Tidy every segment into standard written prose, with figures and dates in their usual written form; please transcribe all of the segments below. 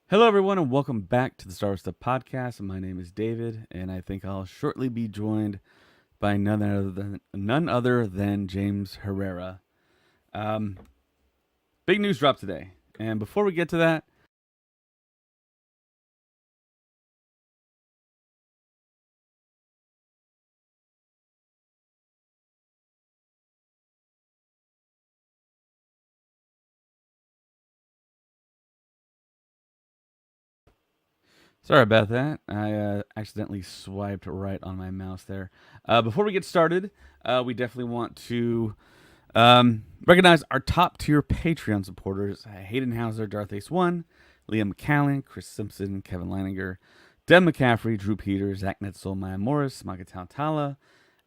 Hello, everyone, and welcome back to the Star Wars Stuff Podcast. My name is David, and I think I'll shortly be joined by none other than James Herrera. Um, Big news drop today, and before we get to that, sorry about that. I accidentally swiped right on my mouse there. Before we get started, we definitely want to recognize our top tier Patreon supporters: Hayden Hauser, Darth Ace One, Liam McCallan, Chris Simpson, Kevin Leininger, Deb McCaffrey, Drew Peters, Zach Netzel, Maya Morris, Magatau Tala,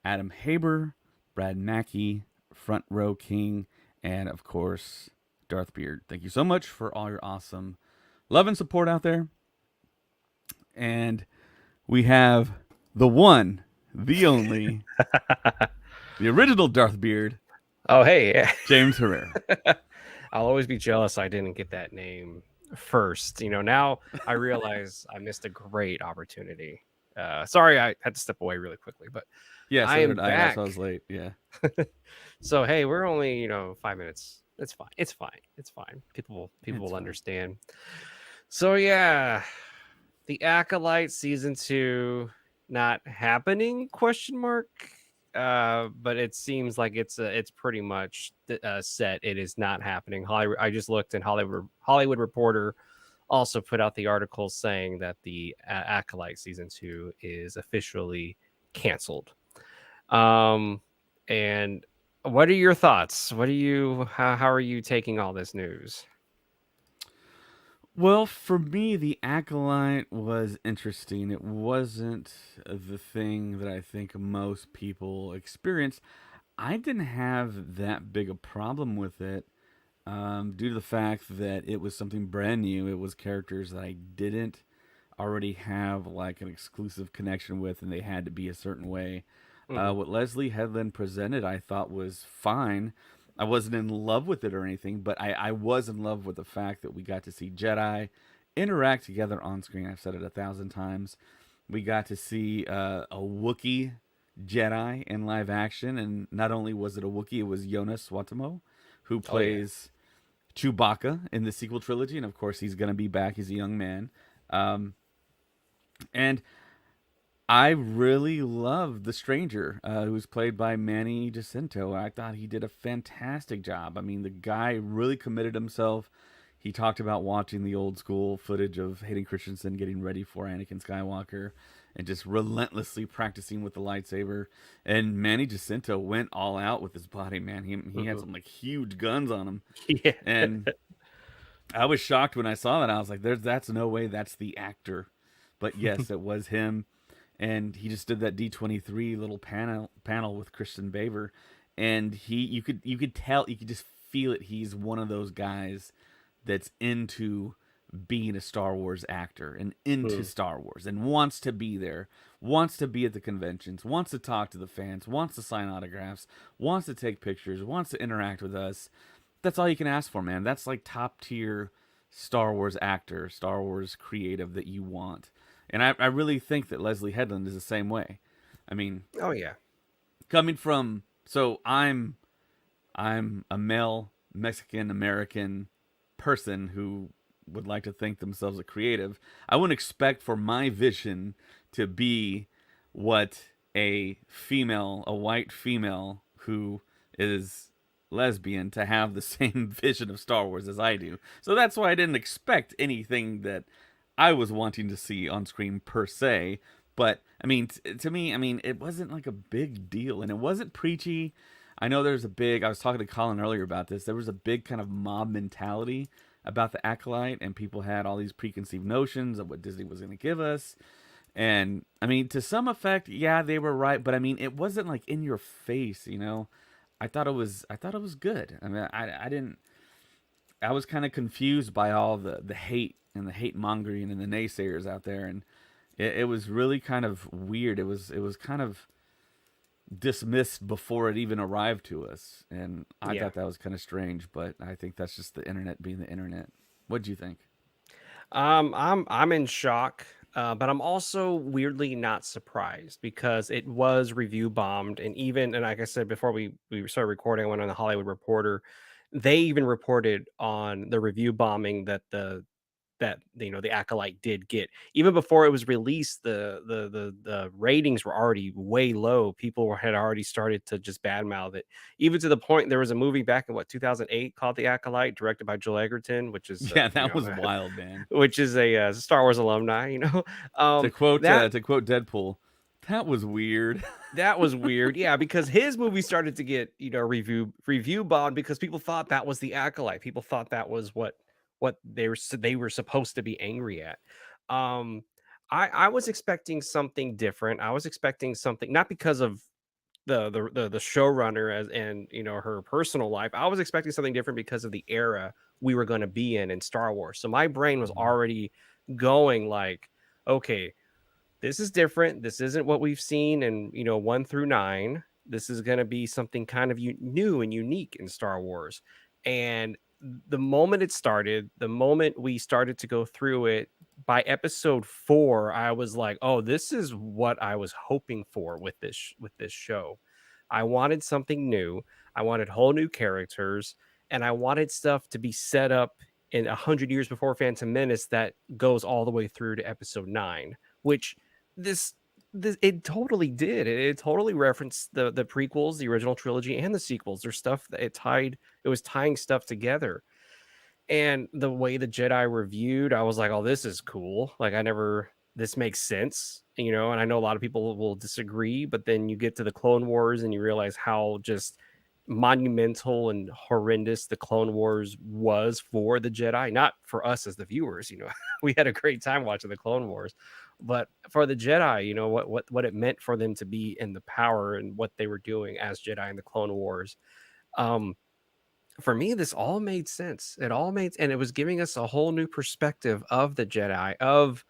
Adam Haber, Brad Mackey, Front Row King, and of course, Darth Beard. Thank you so much for all your awesome love and support out there. And we have the one, the only, the original Darth Beard, Oh, hey. James Herrera. I'll always be jealous I didn't get that name first. Now I realize I missed a great opportunity. Sorry, I had to step away really quickly, but Yeah, I so am did I. That's why I back. was late. Yeah. So, hey, we're only, 5 minutes. It's fine. It's fine. It's fine. People It's will fine. understand. So, yeah, the Acolyte season 2 not happening question mark, but it seems like it's pretty much set. It is not happening. Hollywood, I just looked, and Hollywood Reporter also put out the article saying that the Acolyte season 2 is officially canceled. And what are your thoughts? How are you taking all this news? Well, for me, the Acolyte was interesting. It wasn't the thing that I think most people experience. I didn't have that big a problem with it due to the fact that it was something brand new. It was characters that I didn't already have like an exclusive connection with, and they had to be a certain way. Hmm. What Leslie Headland presented, I thought was fine. I wasn't in love with it or anything, but I was in love with the fact that we got to see Jedi interact together on screen. I've said it 1,000 times. We got to see a Wookiee Jedi in live action, and not only was it a Wookiee, it was Jonas Swatomo, who Oh yeah. plays Chewbacca in the sequel trilogy, and of course he's going to be back. He's a young man, um, and I really love the stranger, who's played by Manny Jacinto. I thought he did a fantastic job. I mean, the guy really committed himself. He talked about watching the old school footage of Hayden Christensen getting ready for Anakin Skywalker and just relentlessly practicing with the lightsaber. And Manny Jacinto went all out with his body, man. He had Hmm. some like huge guns on him. Yeah. And I was shocked when I saw that. I was like, that's no way that's the actor. But yes, it was him, and he just did that D23 little panel with Christian Baver, and you could tell, you could just feel it. He's one of those guys that's into being a Star Wars actor and into Hmm. Star Wars and wants to be there, wants to be at the conventions, wants to talk to the fans, wants to sign autographs, wants to take pictures, wants to interact with us. That's all you can ask for, man. That's like top tier Star Wars actor, Star Wars creative that you want. And I really think that Leslie Headland is the same way. I mean, Oh yeah. coming from, so I'm a male Mexican American person who would like to think themselves a creative. I wouldn't expect for my vision to be what a white female who is lesbian to have the same vision of Star Wars as I do. So that's why I didn't expect anything that I was wanting to see on screen per se. But I mean, to me, I mean, it wasn't like a big deal, and it wasn't preachy. I know there's a big. I was talking to Colin earlier about this. There was a big kind of mob mentality about the Acolyte, and people had all these preconceived notions of what Disney was going to give us. And I mean, to some effect, yeah, they were right, but I mean, it wasn't like in your face, you know. I thought it was good. I mean, I didn't. I was kind of confused by all the hate and the hate mongering and the naysayers out there, and it was really kind of weird. It was kind of dismissed before it even arrived to us, and I Yeah. thought that was kind of strange. But I think that's just the internet being the internet. What do you think? I'm in shock, but I'm also weirdly not surprised because it was review bombed, and even and like I said before we started recording, I went on the Hollywood Reporter. They even reported on the review bombing that the Acolyte did get. Even before it was released, the ratings were already way low. People had already started to just badmouth it, even to the point there was a movie back in what 2008 called The Acolyte, directed by Joel Egerton, which is Yeah, that was wild, man. which is a Star Wars alumni. To quote That Deadpool, that was weird. that was weird. Yeah, because his movie started to get, review bombed because people thought that was the Acolyte. People thought that was what they were supposed to be angry at. Um I was expecting something different. I was expecting something not because of the showrunner as and her personal life. I was expecting something different because of the era we were going to be in Star Wars. So my brain was Mhm. already going like, okay, this is different. This isn't what we've seen in, 1 through 9. This is going to be something kind of new and unique in Star Wars. And the moment it started, the moment we started to go through it, by episode 4, I was like, "Oh, this is what I was hoping for with this show." I wanted something new. I wanted whole new characters, and I wanted stuff to be set up in 100 years before Phantom Menace that goes all the way through to episode 9, which this this it totally did. It totally referenced the prequels, the original trilogy, and the sequels. There's stuff that it was tying stuff together. And the way the Jedi were viewed, I was like, "Oh, this is cool." Like, I never this makes sense, and I know a lot of people will disagree, but then you get to the Clone Wars and you realize how just monumental and horrendous the Clone Wars was for the Jedi, not for us as the viewers. We had a great time watching the Clone Wars, but for the Jedi, what it meant for them to be in the power and what they were doing as Jedi in the Clone Wars. Um, for me, this all made sense. It all made and it was giving us a whole new perspective of the Jedi, of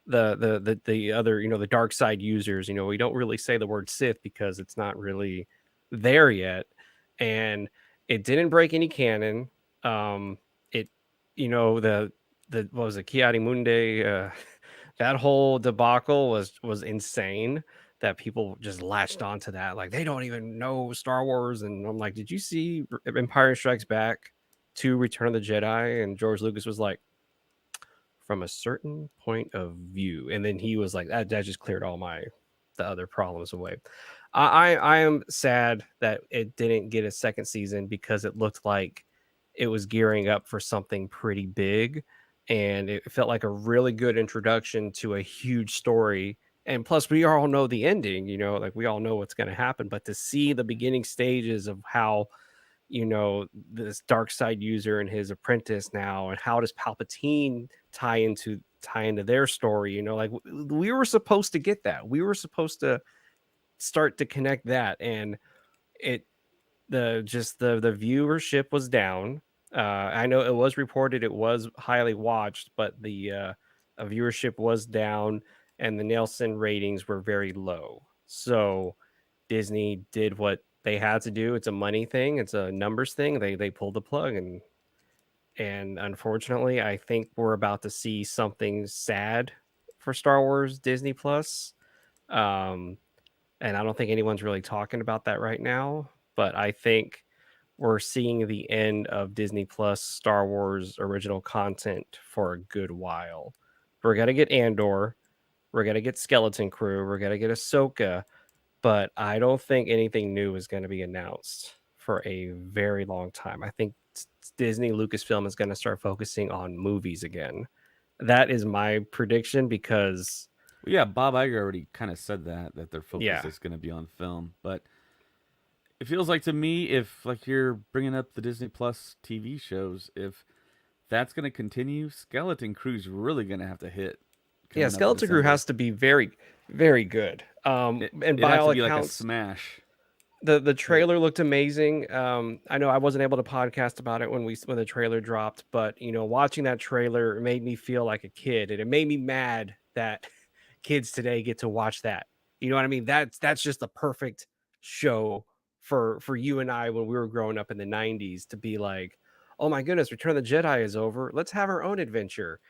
the other, the dark side users. We don't really say the word Sith because it's not really there yet. And it didn't break any canon. It, the what was it, Kiadi Mundi, that whole debacle was insane that people just latched onto that. Like they don't even know Star Wars. And I'm like, did you see Empire Strikes Back to Return of the Jedi? And George Lucas was like, from a certain point of view. And then he was like, that just cleared all the other problems away. I am sad that it didn't get a second season because it looked like it was gearing up for something pretty big, and it felt like a really good introduction to a huge story. And plus, we all know the ending, like we all know what's going to happen. But to see the beginning stages of how this dark side user and his apprentice now, and how does Palpatine tie into their story, like we were supposed to get that. We were supposed to start to connect that, and it the viewership was down. I know it was reported it was highly watched, but the viewership was down, and the Nielsen ratings were very low. So Disney did what they had to do. It's a money thing. It's a numbers thing. They pulled the plug, and unfortunately, I think we're about to see something sad for Star Wars Disney Plus. Um, and I don't think anyone's really talking about that right now. But I think we're seeing the end of Disney Plus Star Wars original content for a good while. We're gonna get Andor. We're gonna get Skeleton Crew. We're gonna get Ahsoka, but I don't think anything new is going to be announced for a very long time. I think Disney Lucasfilm is going to start focusing on movies again. That is my prediction because, Well, yeah, Bob Iger already kind of said that their focus yeah, is going to be on film, but it feels like to me, if like you're bringing up the Disney Plus TV shows, if that's going to continue, Skeleton Crew's really going to have to hit yeah, coming up in Skeleton Crew December. has to be very, very good. And It by has to all be like a accounts, smash the hit. trailer looked amazing. I know I wasn't able to podcast about it when the trailer dropped, but watching that trailer made me feel like a kid, and it made me mad that kids today get to watch that. You know what I mean? That's just a perfect show for you and I when we were growing up in the 90s to be like, "Oh my goodness, Return of the Jedi is over. Let's have our own adventure."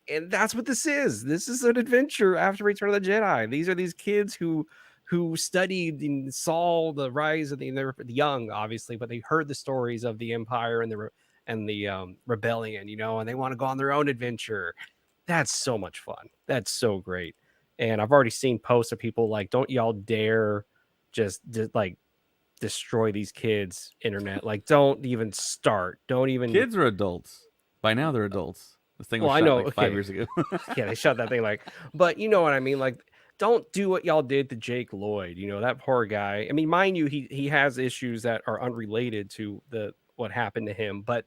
And that's what this is. This is an adventure after Return of the Jedi. These are these kids who studied and saw the rise of they're young, obviously, but they heard the stories of the Empire and the rebellion, and they want to go on their own adventure. That's so much fun. That's so great. And I've already seen posts of people like, "Don't y'all dare just like destroy these kids' internet. Like, don't even start. Don't even." Kids are adults. By now they're adults. This thing Well, was I shot know. like 5 Okay, years ago. yeah, they shot that thing like, but you know what I mean. Like, don't do what y'all did to Jake Lloyd. That poor guy. I mean, mind you, he has issues that are unrelated to the what happened to him, but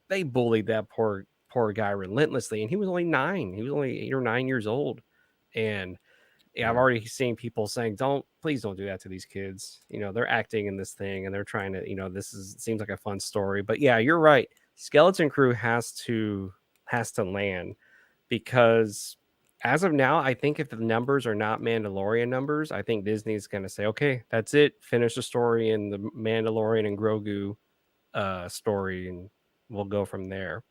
they bullied that poor guy relentlessly, and he was only 9. He was only 8 or 9 years old, and yeah, I've Yeah. already seen people saying, please don't do that to these kids. They're acting in this thing and they're trying to, seems like a fun story. But yeah, you're right. Skeleton Crew has to land because as of now, I think if the numbers are not Mandalorian numbers, I think Disney's going to say, okay, that's it. Finish the story in the Mandalorian and Grogu story, and we'll go from there.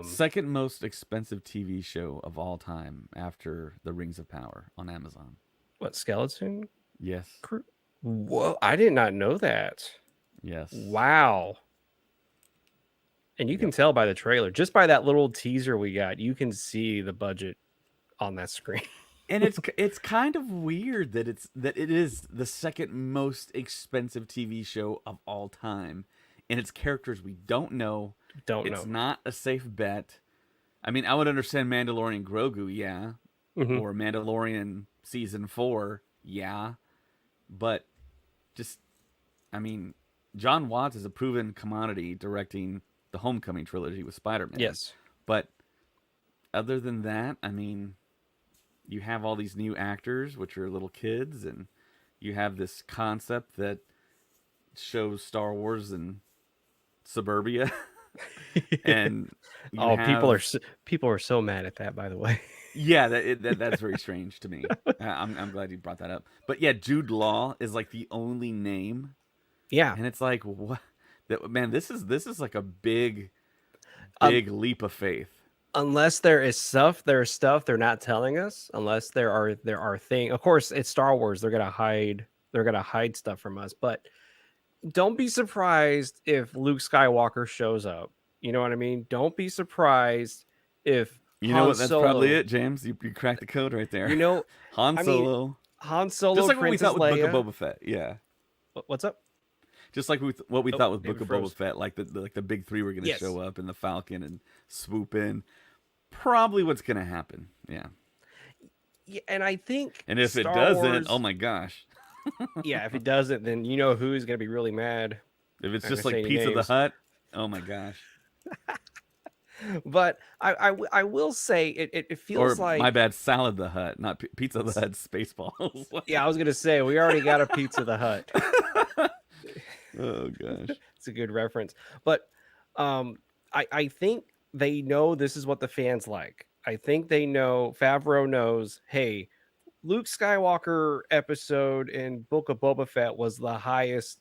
Second most expensive TV show of all time after The Rings of Power on Amazon. What, Skeleton Yes. Crew? Whoa, I did not know that. Yes. Wow. And you can Yep. tell by the trailer, just by that little teaser we got, you can see the budget on that screen. And it's kind of weird that it is the second most expensive TV show of all time, and it's characters we don't know. Don't It's know. not a safe bet. I mean, I would understand Mandalorian Grogu, yeah, Mm-hmm. or Mandalorian season 4, yeah, but just, I mean, John Watts is a proven commodity directing the Homecoming trilogy with Spider-Man, Yes. but other than that, I mean, you have all these new actors, which are little kids, and you have this concept that shows Star Wars in suburbia, and you Oh, people are have people are so mad at that, by the way. yeah, that's very strange to me. I'm glad you brought that up. But yeah, Jude Law is like the only name, Yeah. and it's like what? That man, this is like a big Um, big leap of faith. unless there's stuff they're not telling us. Unless there are things. Of course, it's Star Wars. They're gonna hide stuff from us. But don't be surprised if Luke Skywalker shows up. You know what I mean? Don't be surprised if You know Han what? That's probably Solo. it, James. You cracked the code right there. You know, Han I mean, Solo. Han Just Solo, like what we Princess thought with Book of Leia. Boba Fett. Yeah. What's up? Just like what we Oh, thought with Book David of Boba froze. Fett, like the big three were going to Yes. show up and the Falcon and swoop in. Probably what's going to happen. Yeah. Yeah, and I think And if it Star doesn't, oh Wars. my gosh. Yeah, if it doesn't, then you know who's gonna be really mad. If it's I'm not just gonna say like any Pizza the names, Hut, oh my gosh. but I will say it Or feels my like. bad, Salad the Hut, not Pizza the Hut. Spaceballs. Yeah, I was gonna say we already got a Pizza the Hut. Oh gosh. It's a good reference, but I think they know this is what the fans like. I think they know Favreau knows. Hey, Luke Skywalker episode in Book of Boba Fett was the highest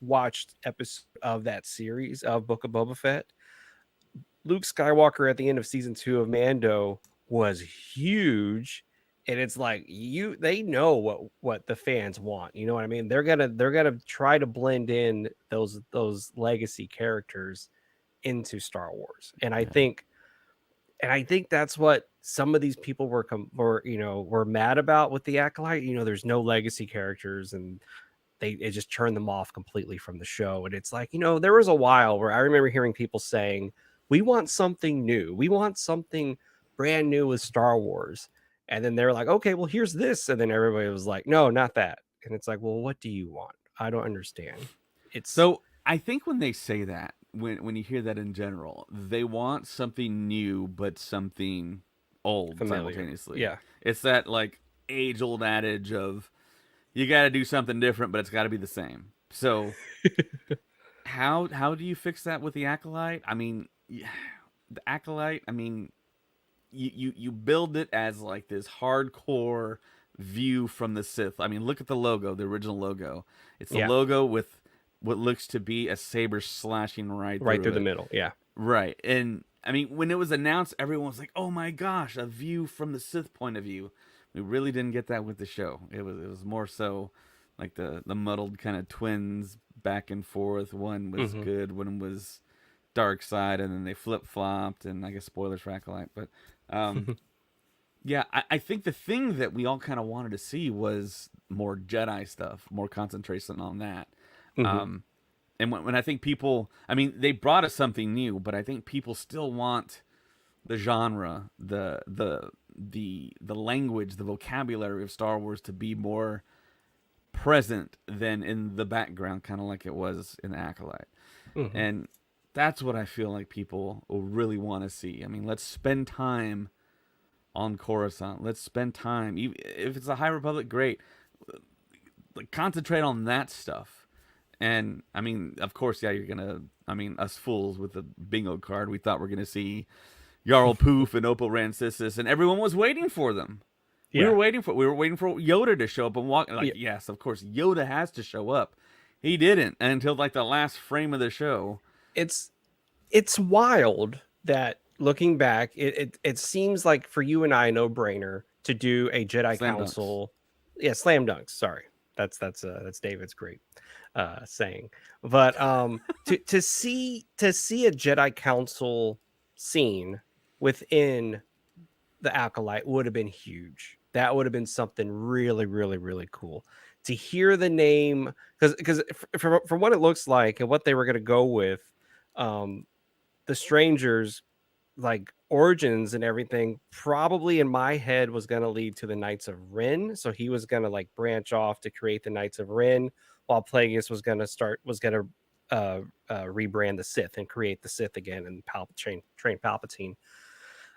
watched episode of that series of Book of Boba Fett. Luke Skywalker at the end of season 2 of Mando was huge, and it's like they know what the fans want. You know what I mean? They're gonna try to blend in those legacy characters into Star Wars, and I Yeah. think that's what some of these people were mad about with the Acolyte. There's no legacy characters, and it just turned them off completely from the show. And it's like, there was a while where I remember hearing people saying, we want something new. We want something brand new with Star Wars. And then they're like, okay, well, here's this. And then everybody was like, no, not that. And it's like, well, what do you want? I don't understand. It's So I think when they say that, when you hear that in general, they want something new but something old familiar. simultaneously. Yeah. It's that like age old adage of you got to do something different, but it's got to be the same. So how do you fix that with the Acolyte? I mean, the Acolyte. I mean, you build it as like this hardcore view from the Sith. I mean, look at the logo, the original logo. It's a Yeah. logo with what looks to be a saber slashing right Right through through the it. middle. Yeah. Right. And I mean, when it was announced, everyone was like, "Oh my gosh, a view from the Sith point of view." We really didn't get that with the show. It was more so like the muddled kind of twins back and forth. One was Hmm. good, one was dark side, and then they flip flopped. And I guess spoilers for Acolyte, but yeah, I think the thing that we all kind of wanted to see was more Jedi stuff, more concentration on that. Hmm. Um, and when I think people, I mean, they brought us something new, but I think people still want the genre, the language, the vocabulary of Star Wars to be more present than in the background, kind of like it was in the Acolyte. Hmm. And that's what I feel like people will really want to see. I mean, let's spend time on Coruscant. Let's spend time, if it's a High Republic, great. Like, concentrate on that stuff. And I mean, of course, yeah, you're gonna. I mean, us fools with the bingo card, we thought we're gonna see Jarl Poof and Opal Rancisis, and everyone was waiting for them. Yeah. We were waiting for Yoda to show up and walk. Like, Yeah. yes, of course, Yoda has to show up. He didn't until like the last frame of the show. It's it's wild that looking back, it seems like for you and I, no brainer to do a Jedi Slam dunks. Council. Yeah, slam dunks. Sorry, that's David's great saying. But to see a Jedi Council scene within the Acolyte would have been huge. That would have been something really, really, really cool to hear the name, because from what it looks like and what they were going to go with, um, the strangers like origins and everything probably in my head was going to lead to the Knights of Ren. So he was going to like branch off to create the Knights of Ren, while Plagueis was going to rebrand the Sith and create the Sith again and train Palpatine.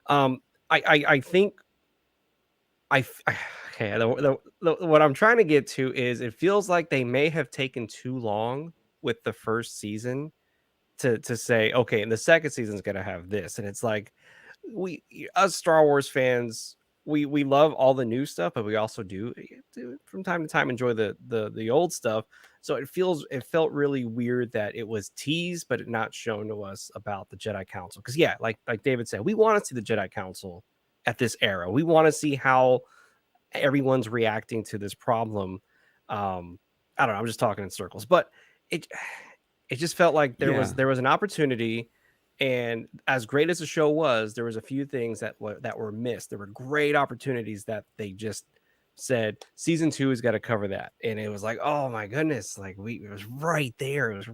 I think okay. What I'm trying to get to is it feels like they may have taken too long with the first season to say, okay, and the second season's gonna have this, and it's like we us Star Wars fans, we love all the new stuff, but we also do from time to time enjoy the old stuff. So it felt really weird that it was teased but not shown to us about the Jedi Council. Because yeah, like David said, we want to see the Jedi Council at this era. We want to see how everyone's reacting to this problem. I don't know. I'm just talking in circles, but it it just felt like there was Yeah, there was an opportunity, and as great as the show was, there was a few things that were missed. There were great opportunities that they just said season two has got to cover that, and it was like, oh my goodness, like it was right there. It was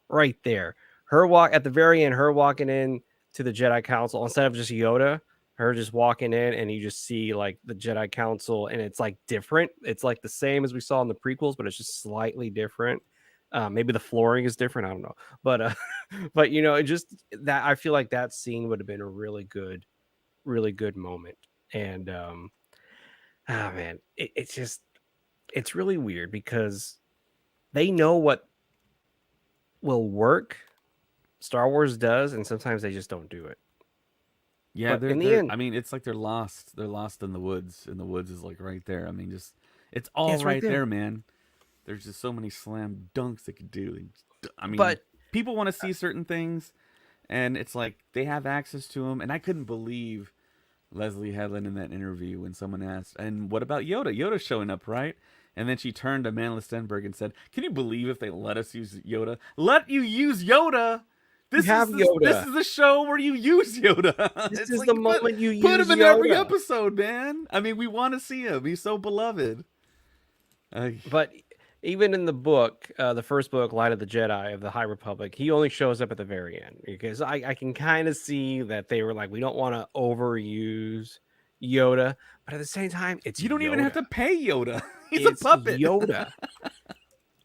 right there. Her walk at the very end, her walking in to the Jedi Council instead of just Yoda, her just walking in and you just see like the Jedi Council and it's like different. It's like the same as we saw in the prequels, but it's just slightly different. Maybe the flooring is different. I don't know, but but it just that I feel like that scene would have been a really good moment. And oh man, it's really weird because they know what will work. Star Wars does, and sometimes they just don't do it. yeah. But They're in the they're. end, I mean, it's like they're lost. They're lost in the woods, and the woods is like right there. I mean, just it's yeah, all it's right right there. there, man. There's just so many slam dunks they could do. I mean, But people want to see certain things, and it's like they have access to them. And I couldn't believe Leslie Headland in that interview when someone asked, "And what about Yoda? Yoda's showing up, right?" And then she turned to Manla Stenberg and said, "Can you believe if they let us use Yoda? Let you use Yoda? you have This Yoda. is the show where you use Yoda. This It's is like the moment you put him use in every Yoda. episode, man. I mean, we want to see him. He's so beloved." Uh, But even in the book, the first book, Light of the Jedi of the High Republic, he only shows up at the very end because I can kind of see that they were like, we don't want to overuse Yoda, but at the same time, it's you don't even have Yoda. to pay Yoda. He's a It's puppet. Yoda.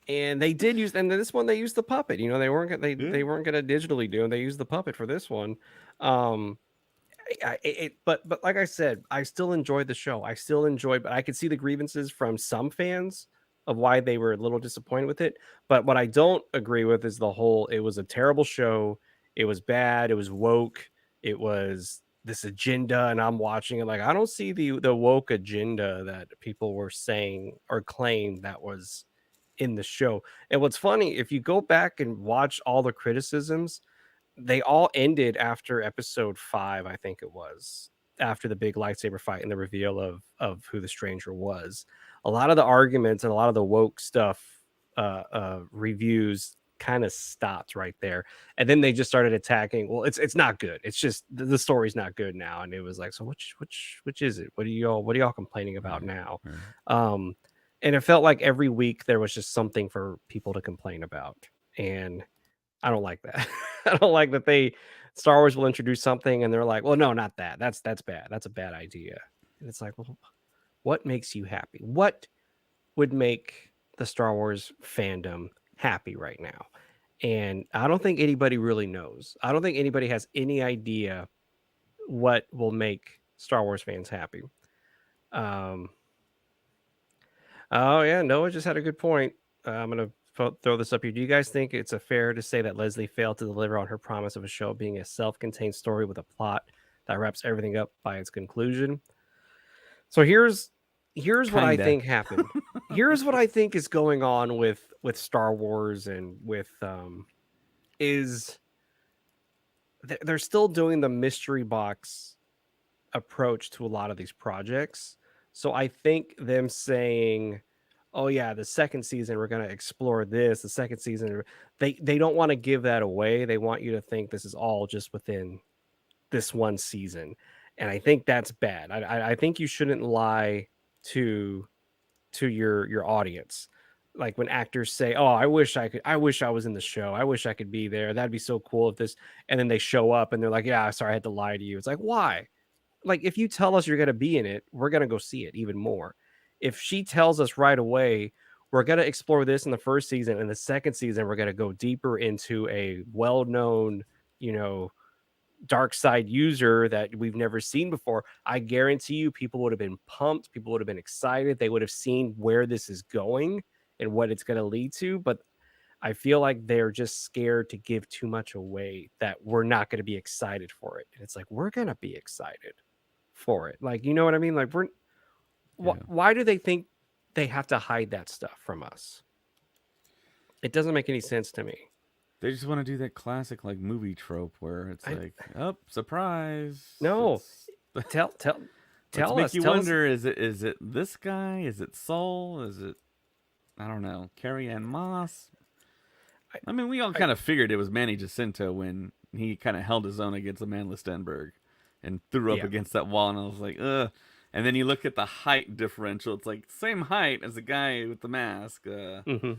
And they did use, and this one they used the puppet. They weren't Yeah. they weren't gonna digitally do, and they used the puppet for this one. Um, but like I said, I still enjoyed the show. I still enjoyed, but I could see the grievances from some fans of why they were a little disappointed with it. But what I don't agree with is the whole it was a terrible show. It was bad. It was woke. It was this agenda, and I'm watching it like I don't see the woke agenda that people were saying or claim that was in the show. And what's funny, if you go back and watch all the criticisms, they all ended after episode 5, I think it was, after the big lightsaber fight and the reveal of who the stranger was. A lot of the arguments and a lot of the woke stuff reviews kind of stopped right there, and then they just started attacking. Well, it's not good. It's just the story's not good now, and it was like, so which is it? What are y'all complaining about Right. now? Right. Um, and it felt like every week there was just something for people to complain about, and I don't like that. I don't like that they Star Wars will introduce something and they're like, "Well, no, not that. That's bad. That's a bad idea." And it's like, "Well, what makes you happy? What would make the Star Wars fandom happy right now?" And I don't think anybody really knows. I don't think anybody has any idea what will make Star Wars fans happy. Um, Oh yeah, Noah just had a good point. I'm gonna throw this up here. Do you guys think it's a fair to say that Leslie failed to deliver on her promise of a show being a self-contained story with a plot that wraps everything up by its conclusion? So here's what I Kinda. think happened. Here's what I think is going on with Star Wars and with is they're still doing the mystery box approach to a lot of these projects. So I think them saying, "Oh yeah, the second season we're going to explore this, the second season," they don't want to give that away. They want you to think this is all just within this one season. And I think that's bad. I think you shouldn't lie to your audience. Like when actors say, "Oh, I wish I was in the show. I wish I could be there. That'd be so cool if this," and then they show up and they're like, "Yeah, sorry, I had to lie to you." It's like, why? Like if you tell us you're going to be in it, we're going to go see it even more. If she tells us right away, we're going to explore this in the first season, and the second season we're going to go deeper into a well-known, you know, dark side user that we've never seen before, I guarantee you people would have been pumped, people would have been excited, they would have seen where this is going and what it's going to lead to, but I feel like they're just scared to give too much away that we're not going to be excited for it. And it's like we're going to be excited for it. Like, you know what I mean? Like Yeah. why do they think they have to hide that stuff from us? It doesn't make any sense to me. They just want to do that classic like movie trope where it's I like, oh, surprise! no. It's Tell tell let's tell make us. you Tell us. wonder: is it this guy? Is it Soul? Is it I don't know, Carrie Ann Moss? I, I mean, we all I kind of figured it was Manny Jacinto when he kind of held his own against Amanda Stenberg and threw up yeah. against that wall, and I was like, ugh. And then you look at the height differential; it's like same height as the guy with the mask. Mhm.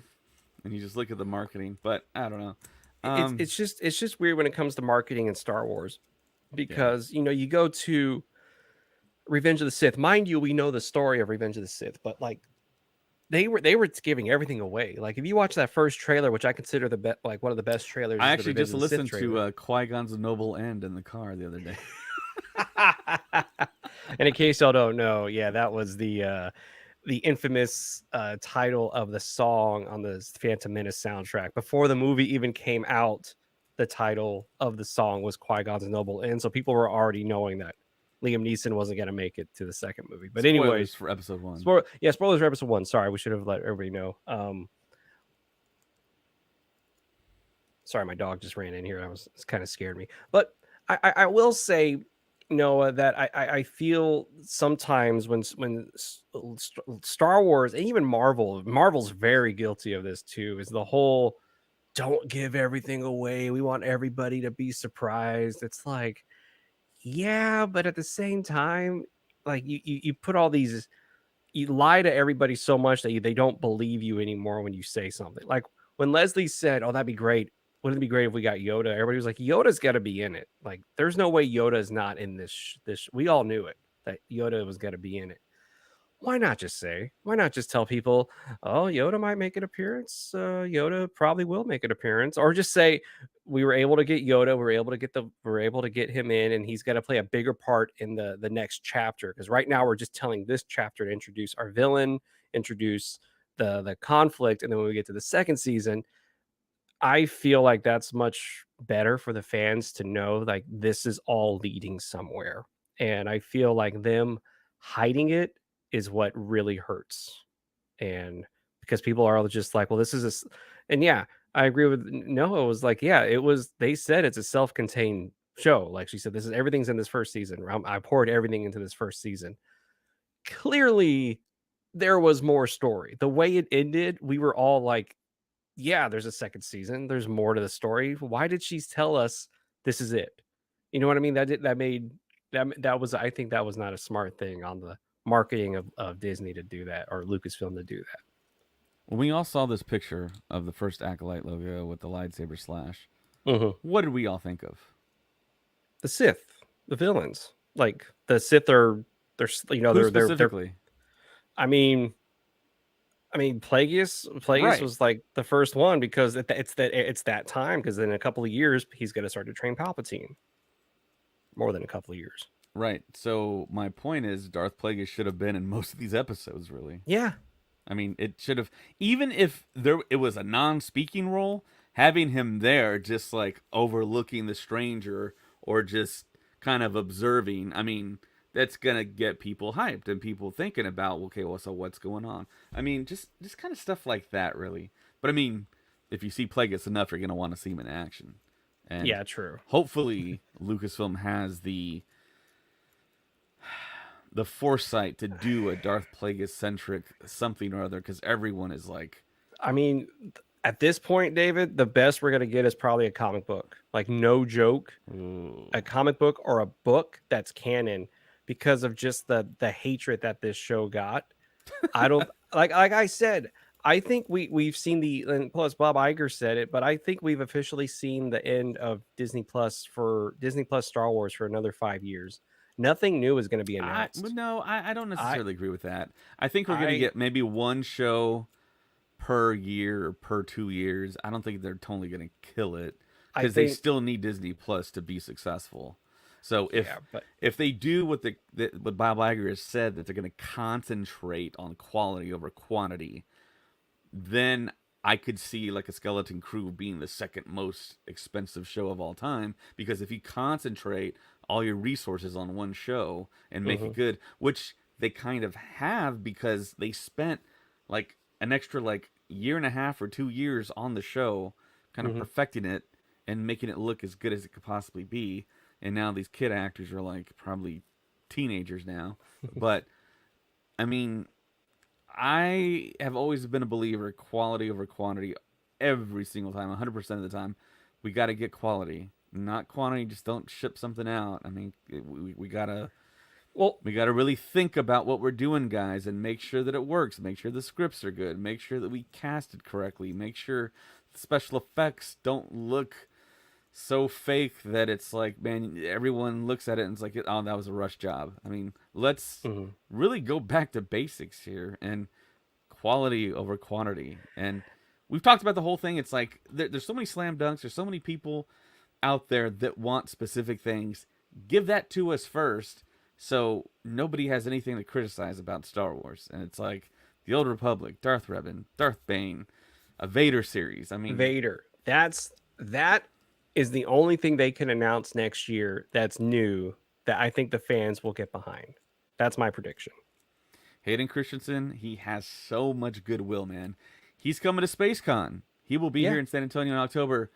And you just look at the marketing, but I don't know. it's Um, it's just it's just weird when it comes to marketing in Star Wars yeah, because you go to Revenge of the Sith. Mind you, we know the story of Revenge of the Sith, but like they were giving everything away. Like if you watch that first trailer, which I consider like one of the best trailers, I is the actually Revenge just of the Sith listened to trailer. Qui Gon's Noble End in the car the other day. And in case y'all don't know, yeah, that was the infamous title of the song on the Phantom Menace soundtrack. Before the movie even came out, the title of the song was Qui Gon's Noble End. So people were already knowing that Liam Neeson wasn't going to make it to the second movie. But Spoilers anyways, for episode one. spoilers for episode 1. Sorry, we should have let everybody know. Sorry, my dog just ran in here. It's kind of scared me. But I will say, Noah, that I feel sometimes when Star Wars and even Marvel's very guilty of this too, is the whole don't give everything away. We want everybody to be surprised. It's like, yeah, but at the same time, like you put all these, you lie to everybody so much that they don't believe you anymore when you say something. Like when Leslie said, "Oh, that'd be great. Wouldn't it be great if we got Yoda?" Everybody was like, "Yoda's got to be in it. Like, there's no way Yoda is not in this." We all knew it that Yoda was going to be in it. Why not just say? Why not just tell people, "Oh, Yoda might make an appearance. Yoda probably will make an appearance," or just say, "We were able to get Yoda. We were able to get him in, and he's going to play a bigger part in the next chapter." Because right now we're just telling this chapter to introduce our villain, introduce the conflict, and then when we get to the second season, I feel like that's much better for the fans to know like this is all leading somewhere. And I feel like them hiding it is what really hurts. And because people are just like, well, this is and yeah, I agree with Noah. It was like, yeah, it was. They said it's a self-contained show. Like she said, this is everything's in this first season. I poured everything into this first season. Clearly, there was more story. The way it ended, we were all like, yeah, there's a second season. There's more to the story. Why did she tell us this is it? You know what I mean? That made that was, I think that was not a smart thing on the marketing of Disney to do that, or Lucasfilm to do that. When we all saw this picture of the first Acolyte logo with the lightsaber slash, Mhm. what did we all think of? The Sith, the villains, like the Sith are Who they're. specifically? I mean, Plagueis Right, was like the first one because it's that time, because in a couple of years he's going to start to train Palpatine. More than a couple of years. right. So my point is, Darth Plagueis should have been in most of these episodes. Really, Yeah, I mean, it should have. Even if there it was a non-speaking role, having him there, just like overlooking the stranger or just kind of observing. I mean, that's gonna get people hyped and people thinking about, okay, well, so what's going on? I mean, just kind of stuff like that, really. But I mean, if you see Plagueis enough, you're gonna want to see him in action, and yeah, true. hopefully Lucasfilm has the foresight to do a Darth Plagueis centric something or other, because everyone is like, I mean, at this point, David, the best we're gonna get is probably a comic book. Like, no joke, a ooh. comic book or a book that's canon, because of just the hatred that this show got. I don't like I said. I think we've seen and plus Bob Iger said it, but I think we've officially seen the end of Disney Plus Star Wars for another 5 years. Nothing new is going to be announced. No, I don't I necessarily agree with that. I think we're gonna I get maybe one show per year or per 2 years. I don't think they're totally gonna kill it I because they think still need Disney Plus to be successful. So yeah, but if they do what what Bob Iger has said, that they're gonna concentrate on quality over quantity, then I could see like a Skeleton Crew being the second most expensive show of all time, because if you concentrate all your resources on one show and make it mhm, good, which they kind of have because they spent like an extra like year and a half or 2 years on the show, kind of mhm. perfecting it and making it look as good as it could possibly be. And now these kid actors are like probably teenagers now, but I mean, I have always been a believer quality over quantity every single time, 100% of the time. We got to get quality, not quantity. Just don't ship something out. I mean, we gotta Well, we gotta really think about what we're doing, guys, and make sure that it works. Make sure the scripts are good. Make sure that we cast it correctly. Make sure the special effects don't look so fake that it's like, man, everyone looks at it and it's like, oh, that was a rush job. I mean, let's mhm. really go back to basics here and quality over quantity. And we've talked about the whole thing. It's like there's so many slam dunks. There's so many people out there that want specific things. Give that to us first, so nobody has anything to criticize about Star Wars. And it's like the Old Republic, Darth Revan, Darth Bane, a Vader series. I mean, Vader. That is the only thing they can announce next year that's new, that I think the fans will get behind. That's my prediction. Hayden Christensen, he has so much goodwill, man. He's coming to SpaceCon. He will be Yeah, here in San Antonio in October.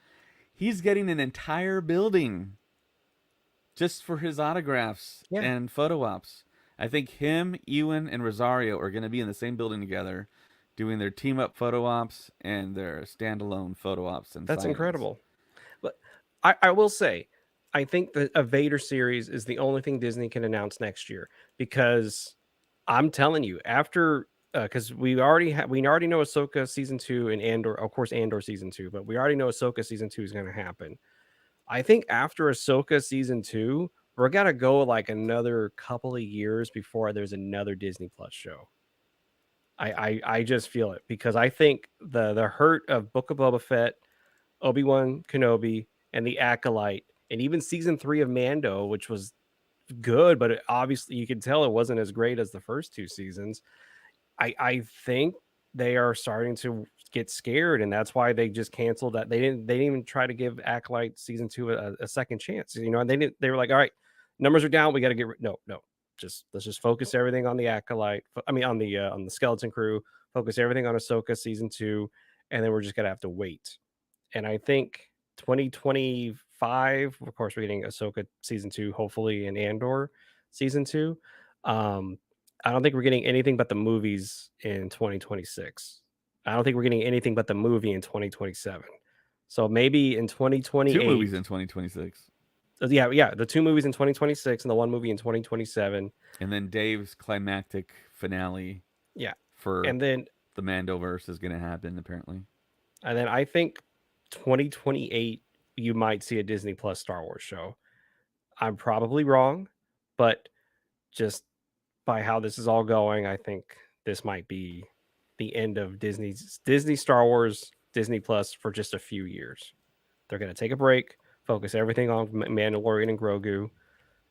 He's getting an entire building just for his autographs yeah. and photo ops. I think him, Ewan, and Rosario are going to be in the same building together, doing their team up photo ops and their standalone photo ops and That's signings. incredible. But I will say, I think that a Vader series is the only thing Disney can announce next year, because I'm telling you, after because we already know Ahsoka season 2 and Andor, of course Andor season 2, but we already know Ahsoka season 2 is going to happen. I think after Ahsoka season 2, we're gonna go like another couple of years before there's another Disney Plus show. I just feel it, because I think the hurt of Book of Boba Fett, Obi-Wan Kenobi, and the Acolyte, and even season 3 of Mando, which was good, but obviously you could tell it wasn't as great as the first two seasons. I think they are starting to get scared, and that's why they just canceled that. They didn't even try to give Acolyte season 2 a second chance. You know, and they were like, all right, numbers are down. We got to no. Just let's just focus everything on the Acolyte. I mean, on the Skeleton Crew. Focus everything on Ahsoka season 2, and then we're just gonna have to wait. And I think 2025, of course, we're getting Ahsoka season 2, hopefully, and Andor season 2. Um, I don't think we're getting anything but the movies in 2026. I don't think we're getting anything but the movie in 2027. So maybe in Two movies 2028, in 2026. yeah, the two movies in 2026 and the one movie in 2027. And then Dave's climactic finale Yeah. for And then the Mandoverse is going to happen, apparently. I think 2028 you might see a Disney Plus Star Wars show. I'm probably wrong, but just by how this is all going, I think this might be the end of Disney Star Wars Disney Plus for just a few years. They're going to take a break, focus everything on Mandalorian and Grogu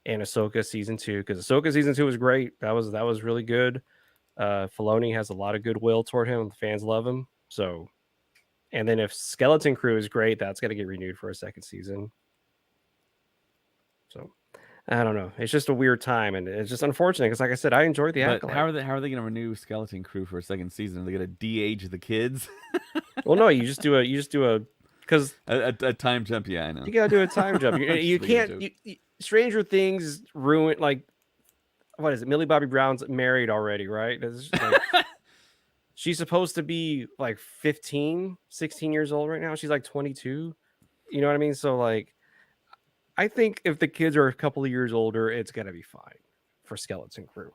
and Ahsoka season 2 because Ahsoka season 2 was great. That was really good. Filoni has a lot of goodwill toward him. The fans love him. So, and then if Skeleton Crew is great, that's going to get renewed for a second season. So I don't know. It's just a weird time, and it's just unfortunate because, like I said, I enjoyed the But Acolyte. how are they going to renew Skeleton Crew for a second season? Are they going to de-age the kids? Well, no, you just do a because a time jump, yeah, I know. you gotta do a time jump. You, Just you making a can't. joke. Stranger Things ruined like what is it? Millie Bobby Brown's married already, right? Like, she's supposed to be like 15, 16 years old right now. She's like 22. You know what I mean? So like, I think if the kids are a couple of years older, it's gonna be fine for Skeleton Crew.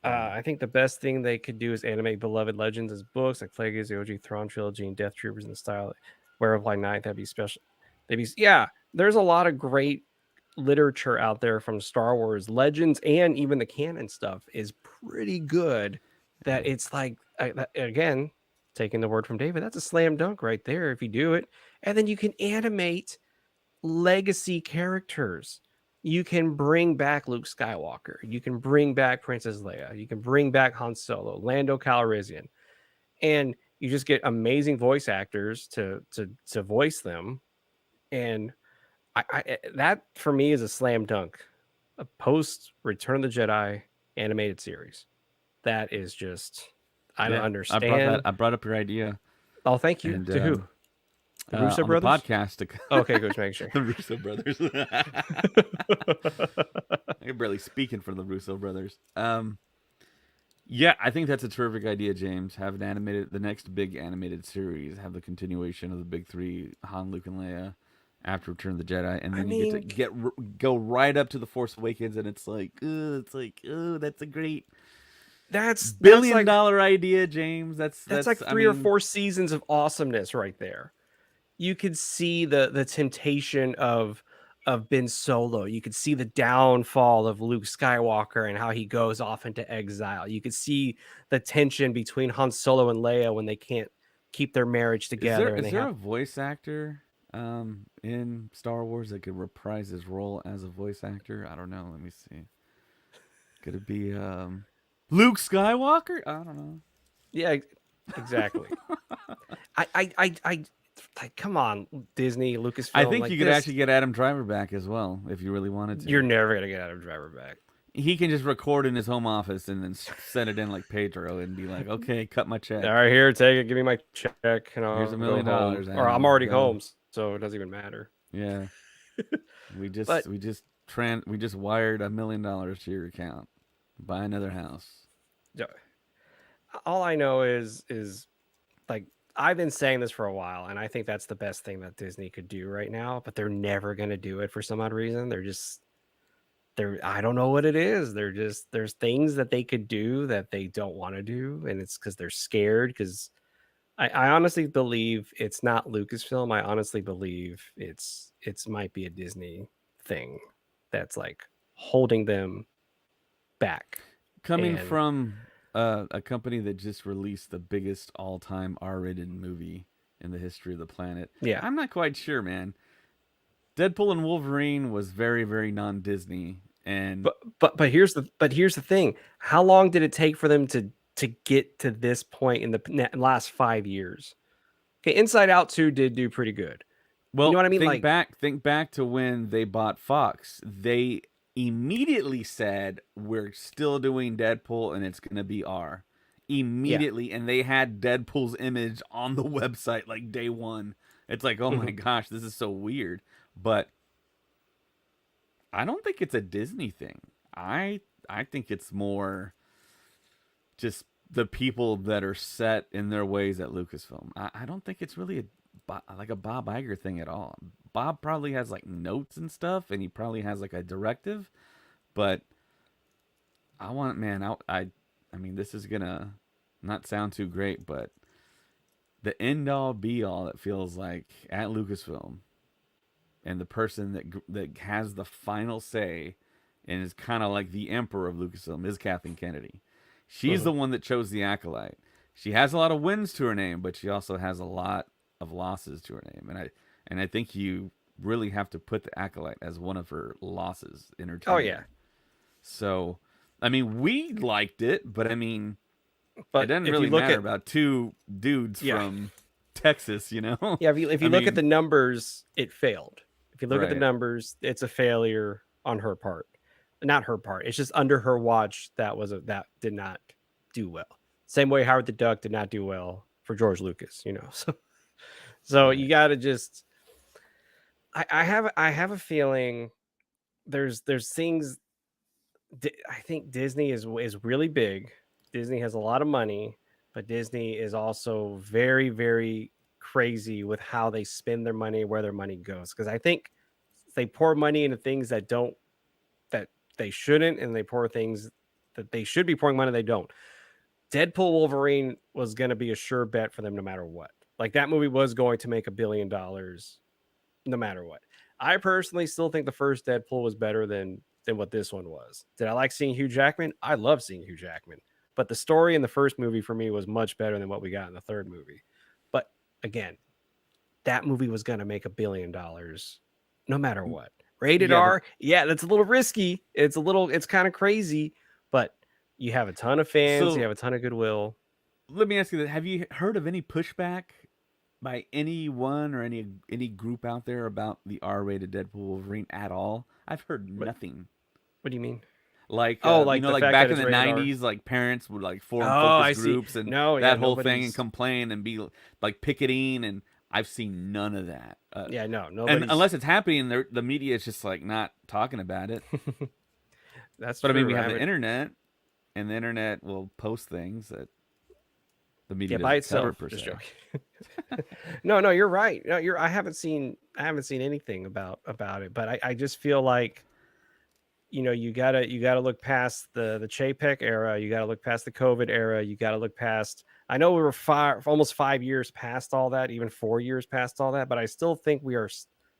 I think the best thing they could do is animate beloved legends as books like Plagueis, the OG Thrawn trilogy, and Death Troopers in the style Where of Light Night. That'd be special. They'd be yeah. There's a lot of great literature out there from Star Wars legends and even the canon stuff is pretty good. That it's like again, taking the word from David, that's a slam dunk right there if you do it, and then you can animate legacy characters. You can bring back Luke Skywalker. You can bring back Princess Leia. You can bring back Han Solo, Lando Calrissian, and you just get amazing voice actors to voice them. And that for me is a slam dunk. A post Return of the Jedi animated series. That is just I don't Yeah, I brought that. understand. I brought up your idea, Oh, thank you. and To who? The Russo on the brothers? podcast, Okay, go to make sure. the Russo brothers. I'm barely speaking for the Russo brothers. Yeah, I think that's a terrific idea, James. Have an animated, the next big animated series, have the continuation of the big three, Han, Luke, and Leia, after Return of the Jedi, and I then you mean, get to go right up to the Force Awakens, and it's like, that's a great that's billion like dollar idea, James. that's like I three or mean, four seasons of awesomeness right there. You could see the temptation of Ben Solo. You could see the downfall of Luke Skywalker and how he goes off into exile. You could see the tension between Han Solo and Leia when they can't keep their marriage together and is they there have a voice actor in Star Wars that could reprise his role as a voice actor? I don't know. Let me see. Could it be Luke Skywalker? I don't know. yeah, exactly. I like come on, Disney, I Lucasfilm, think like you could this. actually get Adam Driver back as well if you really wanted You're to. never gonna get Adam Driver back. He can just record in his home office and then send it in like Pedro and be like, "Okay, cut my check. All right, here, take it. Give me my check, and Here's I'll a go million home. dollars, Or I'm Adam. already Go." home, so it doesn't even matter. Yeah, we just But we just we just wired $1 million to your account. Buy another house. yeah, all I know is like I've been saying this for a while, and I think that's the best thing that Disney could do right now. But they're never gonna do it for some odd reason. They're I don't know what it is. There's things that they could do that they don't want to do, and it's because they're scared. Because I honestly believe it's not Lucasfilm. I honestly believe it's might be a Disney thing that's like holding them back. Coming And from a company that just released the biggest all-time R-rated movie in the history of the planet, yeah, I'm not quite sure, man. Deadpool and Wolverine was very, very non-Disney, and but here's the thing. How long did it take for them to get to this point in the last 5 years? Okay, Inside Out 2 did do pretty good. You know well, what I mean? Like, think back to when they bought Fox. They immediately said we're still doing Deadpool and it's going to be R. Yeah. immediately, and they had Deadpool's image on the website like day one. It's like, oh my Mhm. gosh, this is so weird. But I don't think it's a Disney thing. I think it's more just the people that are set in their ways at Lucasfilm. I don't think it's really like a Bob Iger thing at all. Bob probably has like notes and stuff, and he probably has like a directive. But I want, man, I mean, this is gonna not sound too great, but the end all be all, it feels like at Lucasfilm, and the person that has the final say and is kind of like the emperor of Lucasfilm is Kathleen Kennedy. She's Mhm. the one that chose the Acolyte. She has a lot of wins to her name, but she also has a lot of losses to her name, and I think you really have to put the Acolyte as one of her losses in her Oh yeah. tenure. So, I mean, we liked it, but I mean, it But doesn't if you really look matter at about two dudes yeah. from Texas, you know? Yeah, if you I look at mean, the numbers, it failed. If you look at the right. numbers, it's a failure on her part. Not her part. It's just under her watch that did not do well. Same way Howard the Duck did not do well for George Lucas, you know. So you Right. got to just I have a feeling there's things I think Disney is really big. Disney has a lot of money, but Disney is also very, very crazy with how they spend their money, where their money goes. Because I think they pour money into things that they shouldn't, and they pour things that they should be pouring money they don't. Deadpool Wolverine was going to be a sure bet for them no matter what. Like that movie was going to make $1 billion no matter what. I personally still think the first Deadpool was better than what this one was. Did I like seeing Hugh Jackman? I love seeing Hugh Jackman. But the story in the first movie for me was much better than what we got in the third movie. But again, that movie was going to make $1 billion no matter what. Rated Yeah, the R, yeah, that's a little risky. It's kind of crazy, but you have a ton of fans, you so have a ton of goodwill. let me ask you that. Have you heard of any pushback by anyone or any group out there about the R-rated Deadpool Wolverine at all? I've heard What nothing. what do you mean? Like Oh, you like know, the like fact that back in it's the rated R. '90s, like parents would like form Oh, focus I see. groups and No, yeah, that whole thing and nobody's complain and be like picketing, and I've seen none of that. yeah, no, And nobody's unless it's happening, the media is just like not talking about it. That's But I mean, we true. I have the haven't internet, and the internet will post things that the media yeah, by doesn't cover itself. per Just se. joking. No, no, you're right. No, you're I haven't seen anything about it, but I just feel like you gotta look past the Chapek era. You gotta look past the COVID era. You gotta look past. I know we were almost 5 years past all that, even 4 years past all that, but I still think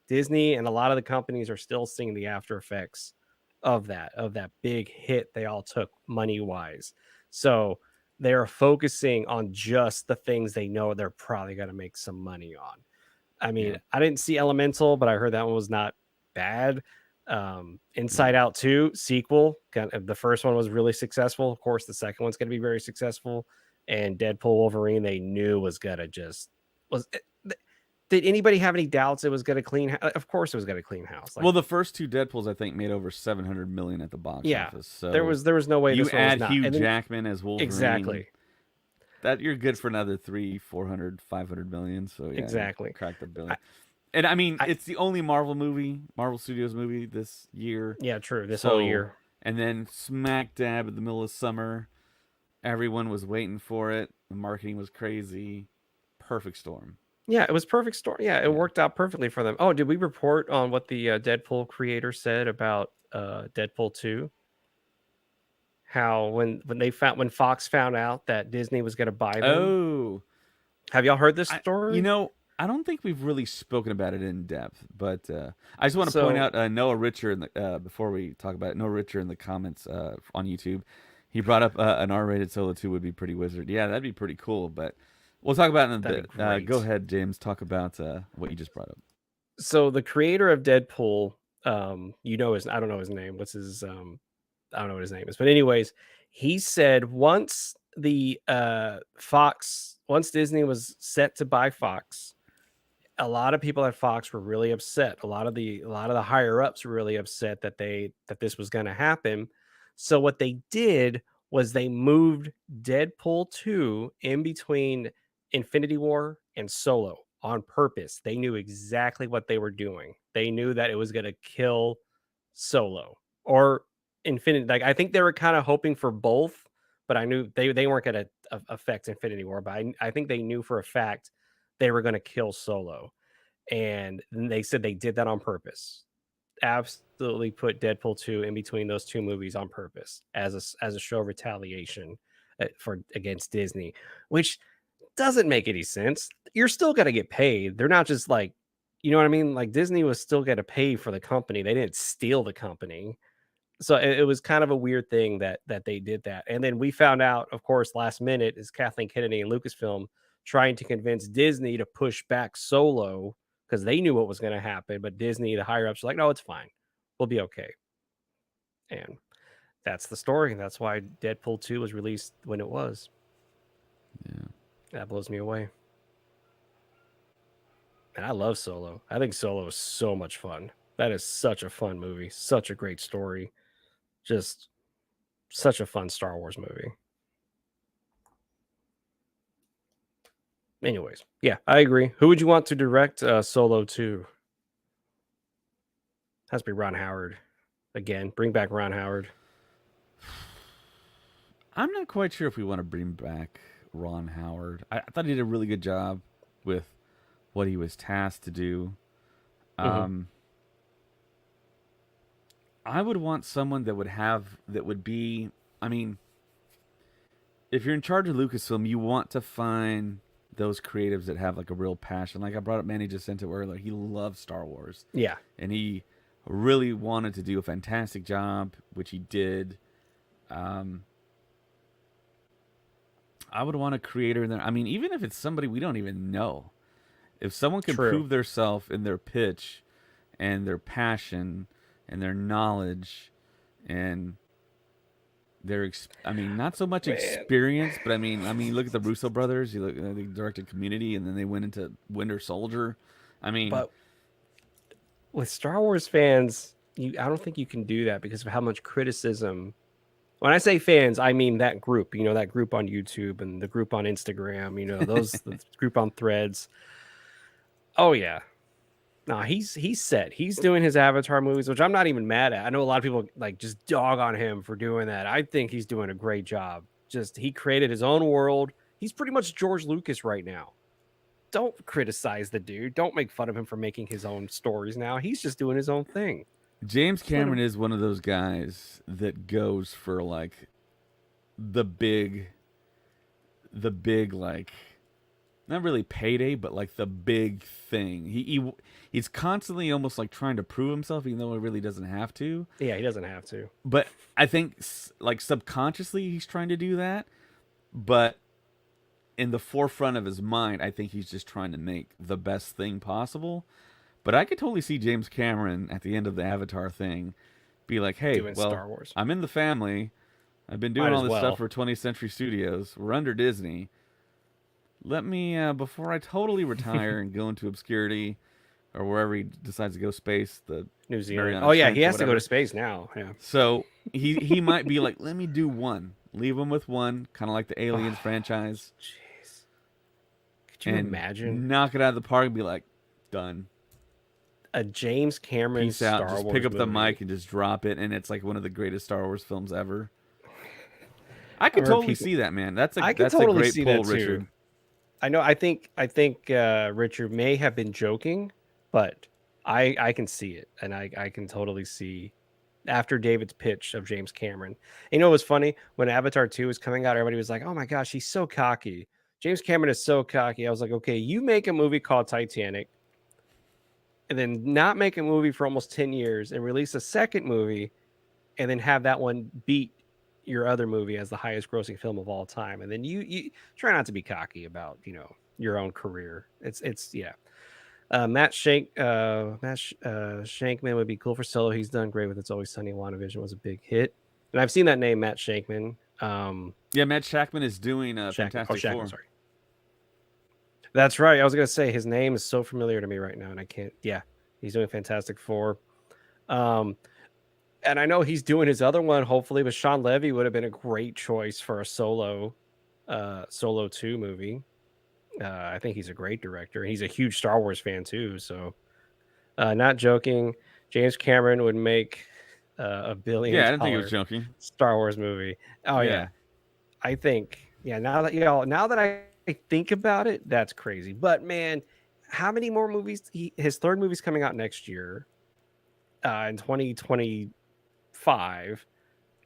Disney and a lot of the companies are still seeing the after effects of that big hit they all took money wise. So they are focusing on just the things they know they're probably going to make some money on. I mean, Yeah, I didn't see Elemental, but I heard that one was not bad. Inside no. Out 2 sequel, the first one was really successful. Of course, the second one's going to be very successful. And Deadpool Wolverine, they knew was going to just was. Did anybody have any doubts it was going to clean? Of course, it was going to clean house. Like, Well, the first two Deadpool's I think made over 700 million at the box yeah, office. So there was no way you this one was add not. Hugh And then Jackman as Wolverine, exactly, that you're good for another 300, 400, 500 million. So yeah, you exactly. cracked the I, billion. And I mean, I it's the only Marvel Studios movie this year. yeah, true. This whole So, year, and then smack dab in the middle of summer, everyone was waiting for it. The marketing was crazy. Perfect storm. yeah, it was perfect story. Yeah, it Yeah. worked out perfectly for them. Oh, did we report on what the Deadpool creator said about Deadpool 2? How when Fox found out that Disney was going to buy them. Oh, Have y'all heard this I you story? know I don't think we've really spoken about it in depth, but I just want to point So out Noah Richer in the before we talk about it. Noah Richer in the comments on YouTube, he brought up an R-rated Solo 2 would be pretty wizard. Yeah, that'd be pretty cool, but we'll talk about it in a that'd bit. be Go great. ahead, James. Talk about what you just brought up. So the creator of Deadpool, I don't know his name. I don't know what his name is, but anyways, he said once Disney was set to buy Fox, a lot of people at Fox were really upset. A lot of the higher ups were really upset that this was going to happen. So what they did was they moved Deadpool 2 in between Infinity War and Solo on purpose. They knew exactly what they were doing. They knew that it was going to kill Solo or Infinity. Like, I think they were kind of hoping for both, but I knew they weren't going to affect Infinity War. But I think they knew for a fact they were going to kill Solo, and they said they did that on purpose. Absolutely put Deadpool 2 in between those two movies on purpose as a show of retaliation for against Disney, which doesn't make any sense. You're still going to get paid. They're not just like, you know what I mean? Like Disney was still going to pay for the company. They didn't steal the company. So it was kind of a weird thing that they did that. And then we found out, of course, last minute is Kathleen Kennedy and Lucasfilm trying to convince Disney to push back Solo because they knew what was going to happen. But Disney, the higher ups, were like, no, it's fine. We'll be okay. And that's the story. That's why Deadpool 2 was released when it was. Yeah. That blows me away. And I love Solo. I think Solo is so much fun. That is such a fun movie. Such a great story. Just such a fun Star Wars movie. Anyways, yeah, I agree. Who would you want to direct Solo 2? Has to be Ron Howard. Again, bring back Ron Howard. I'm not quite sure if we want to bring back Ron Howard. I thought he did a really good job with what he was tasked to do. Mm-hmm. Um, I would want someone that would be. I mean, if you're in charge of Lucasfilm, you want to find those creatives that have like a real passion. Like I brought up Manny Jacinto earlier. He loves Star Wars. Yeah. And he really wanted to do a fantastic job, which he did. I would want a creator in there. I mean, even if it's somebody we don't even know, if someone can True. prove themselves in their pitch and their passion and their knowledge and I mean, not so much Man. experience, but I mean, look at the Russo brothers. You look, they directed Community, and then they went into Winter Soldier. I mean, But with Star Wars fans, I don't think you can do that because of how much criticism. When I say fans, I mean that group, that group on YouTube and the group on Instagram, the group on Threads. Oh yeah. No, he's set. He's doing his Avatar movies, which I'm not even mad at. I know a lot of people like just dog on him for doing that. I think he's doing a great job. Just he created his own world. He's pretty much George Lucas right now. Don't criticize the dude. Don't make fun of him for making his own stories now. He's just doing his own thing. James Cameron is one of those guys that goes for like the big, like not really payday, but like the big thing. He's constantly almost like trying to prove himself, even though he really doesn't have to. Yeah, he doesn't have to. But I think like subconsciously he's trying to do that, but in the forefront of his mind, I think he's just trying to make the best thing possible. But I could totally see James Cameron at the end of the Avatar thing be like, "Hey, Doing well, Star Wars. I'm in the family. I've been Might doing all as this well. stuff for 20th Century Studios. We're under Disney. Let me, before I totally retire and go into obscurity or wherever he decides to go space, the New Zealand. Mariana Oh yeah, Trench he or has to go whatever. to space now. Yeah. So he might be like, let me do one. Leave him with one, kind of like the Aliens franchise. Jeez. Could you imagine Knock it out of the park and be like, done. a James Cameron Peace out. Star Just Wars pick up the movie? mic and just drop it, and it's like one of the greatest Star Wars films ever. I could I remember totally people- see that, man. That's I could a totally great see pull, that too. Richard. I know. I think Richard may have been joking, but I can see it, and I can totally see after David's pitch of James Cameron. And it was funny when Avatar 2 was coming out, everybody was like, "Oh my gosh, he's so cocky." James Cameron is so cocky. I was like, "Okay, you make a movie called Titanic and then not make a movie for almost 10 years and release a second movie and then have that one beat your other movie as the highest grossing film of all time. And then you try not to be cocky about, your own career. It's yeah. Shankman would be cool for Solo. He's done great with It's Always Sunny. WandaVision was a big hit. And I've seen that name, Matt Shankman. Yeah, Matt Shackman is doing Shackman, Fantastic Four. sorry. That's right. I was going to say his name is so familiar to me right now, and I can't. Yeah, he's doing Fantastic Four. Um, And I know he's doing his other one, hopefully, but Sean Levy would have been a great choice for a Solo 2 movie. I think he's a great director. He's a huge Star Wars fan too. So, not joking, James Cameron would make a billion Yeah, I didn't think he was dollar joking. Star Wars movie. Oh yeah, Yeah. I think yeah. Now that I think about it, that's crazy. But man, how many more movies? His third movie's coming out next year, in 2025,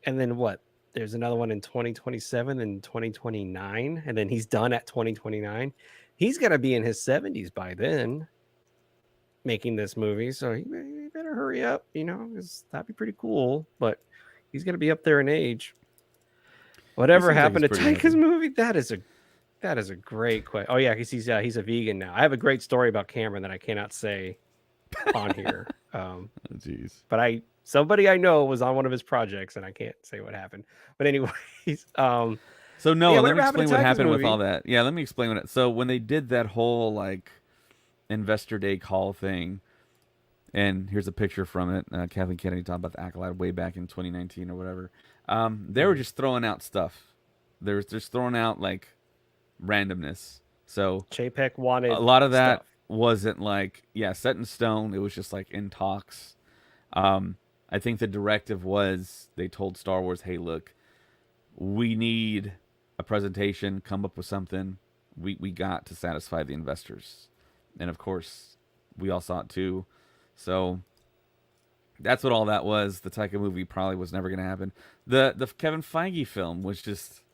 and then what? There's another one in 2027 and 2029, and then he's done at 2029. He's gonna be in his 70s by then, making this movie. So he better hurry up, 'cause that'd be pretty cool. But he's gonna be up there in age. He Whatever seems like he's happened to pretty Taika's healthy. movie? That is a great question. Oh yeah, because he's a vegan now. I have a great story about Cameron that I cannot say on here. Oh, jeez. But somebody I know was on one of his projects, and I can't say what happened. But anyways, So yeah, Noah, let me whatever happened explain to what Taika's happened with all movie? that. Yeah, let me explain what. So when they did that whole like investor day call thing, and here's a picture from it. Kathleen Kennedy talked about the Acolyte way back in 2019 or whatever. They were Mhm. just throwing out stuff. They were just throwing out like randomness. So Chapek a wanted lot of that stuff. wasn't like set in stone. It was just like in talks. Um, I think the directive was they told Star Wars, "Hey, look, we need a presentation. Come up with something. We got to satisfy the investors," and of course, we all saw it too. So that's what all that was. The Taika movie probably was never going to happen. The Kevin Feige film was just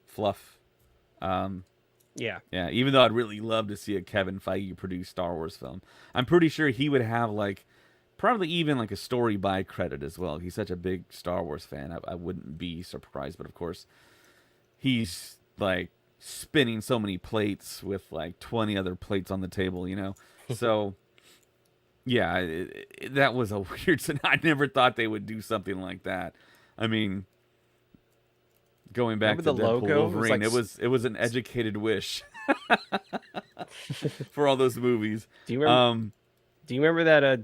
fluff. Um, Yeah. yeah, even though I'd really love to see a Kevin Feige produced Star Wars film, I'm pretty sure he would have like probably even like a story by credit as well. He's such a big Star Wars fan. I wouldn't be surprised, but of course, he's like spinning so many plates with like 20 other plates on the table. So yeah, that was a weird. I never thought they would do something like that. I mean, going back Remember to the Deadpool logo? It was Wolverine, like, it was an educated wish for all those movies. do you remember? Um, Do you remember that not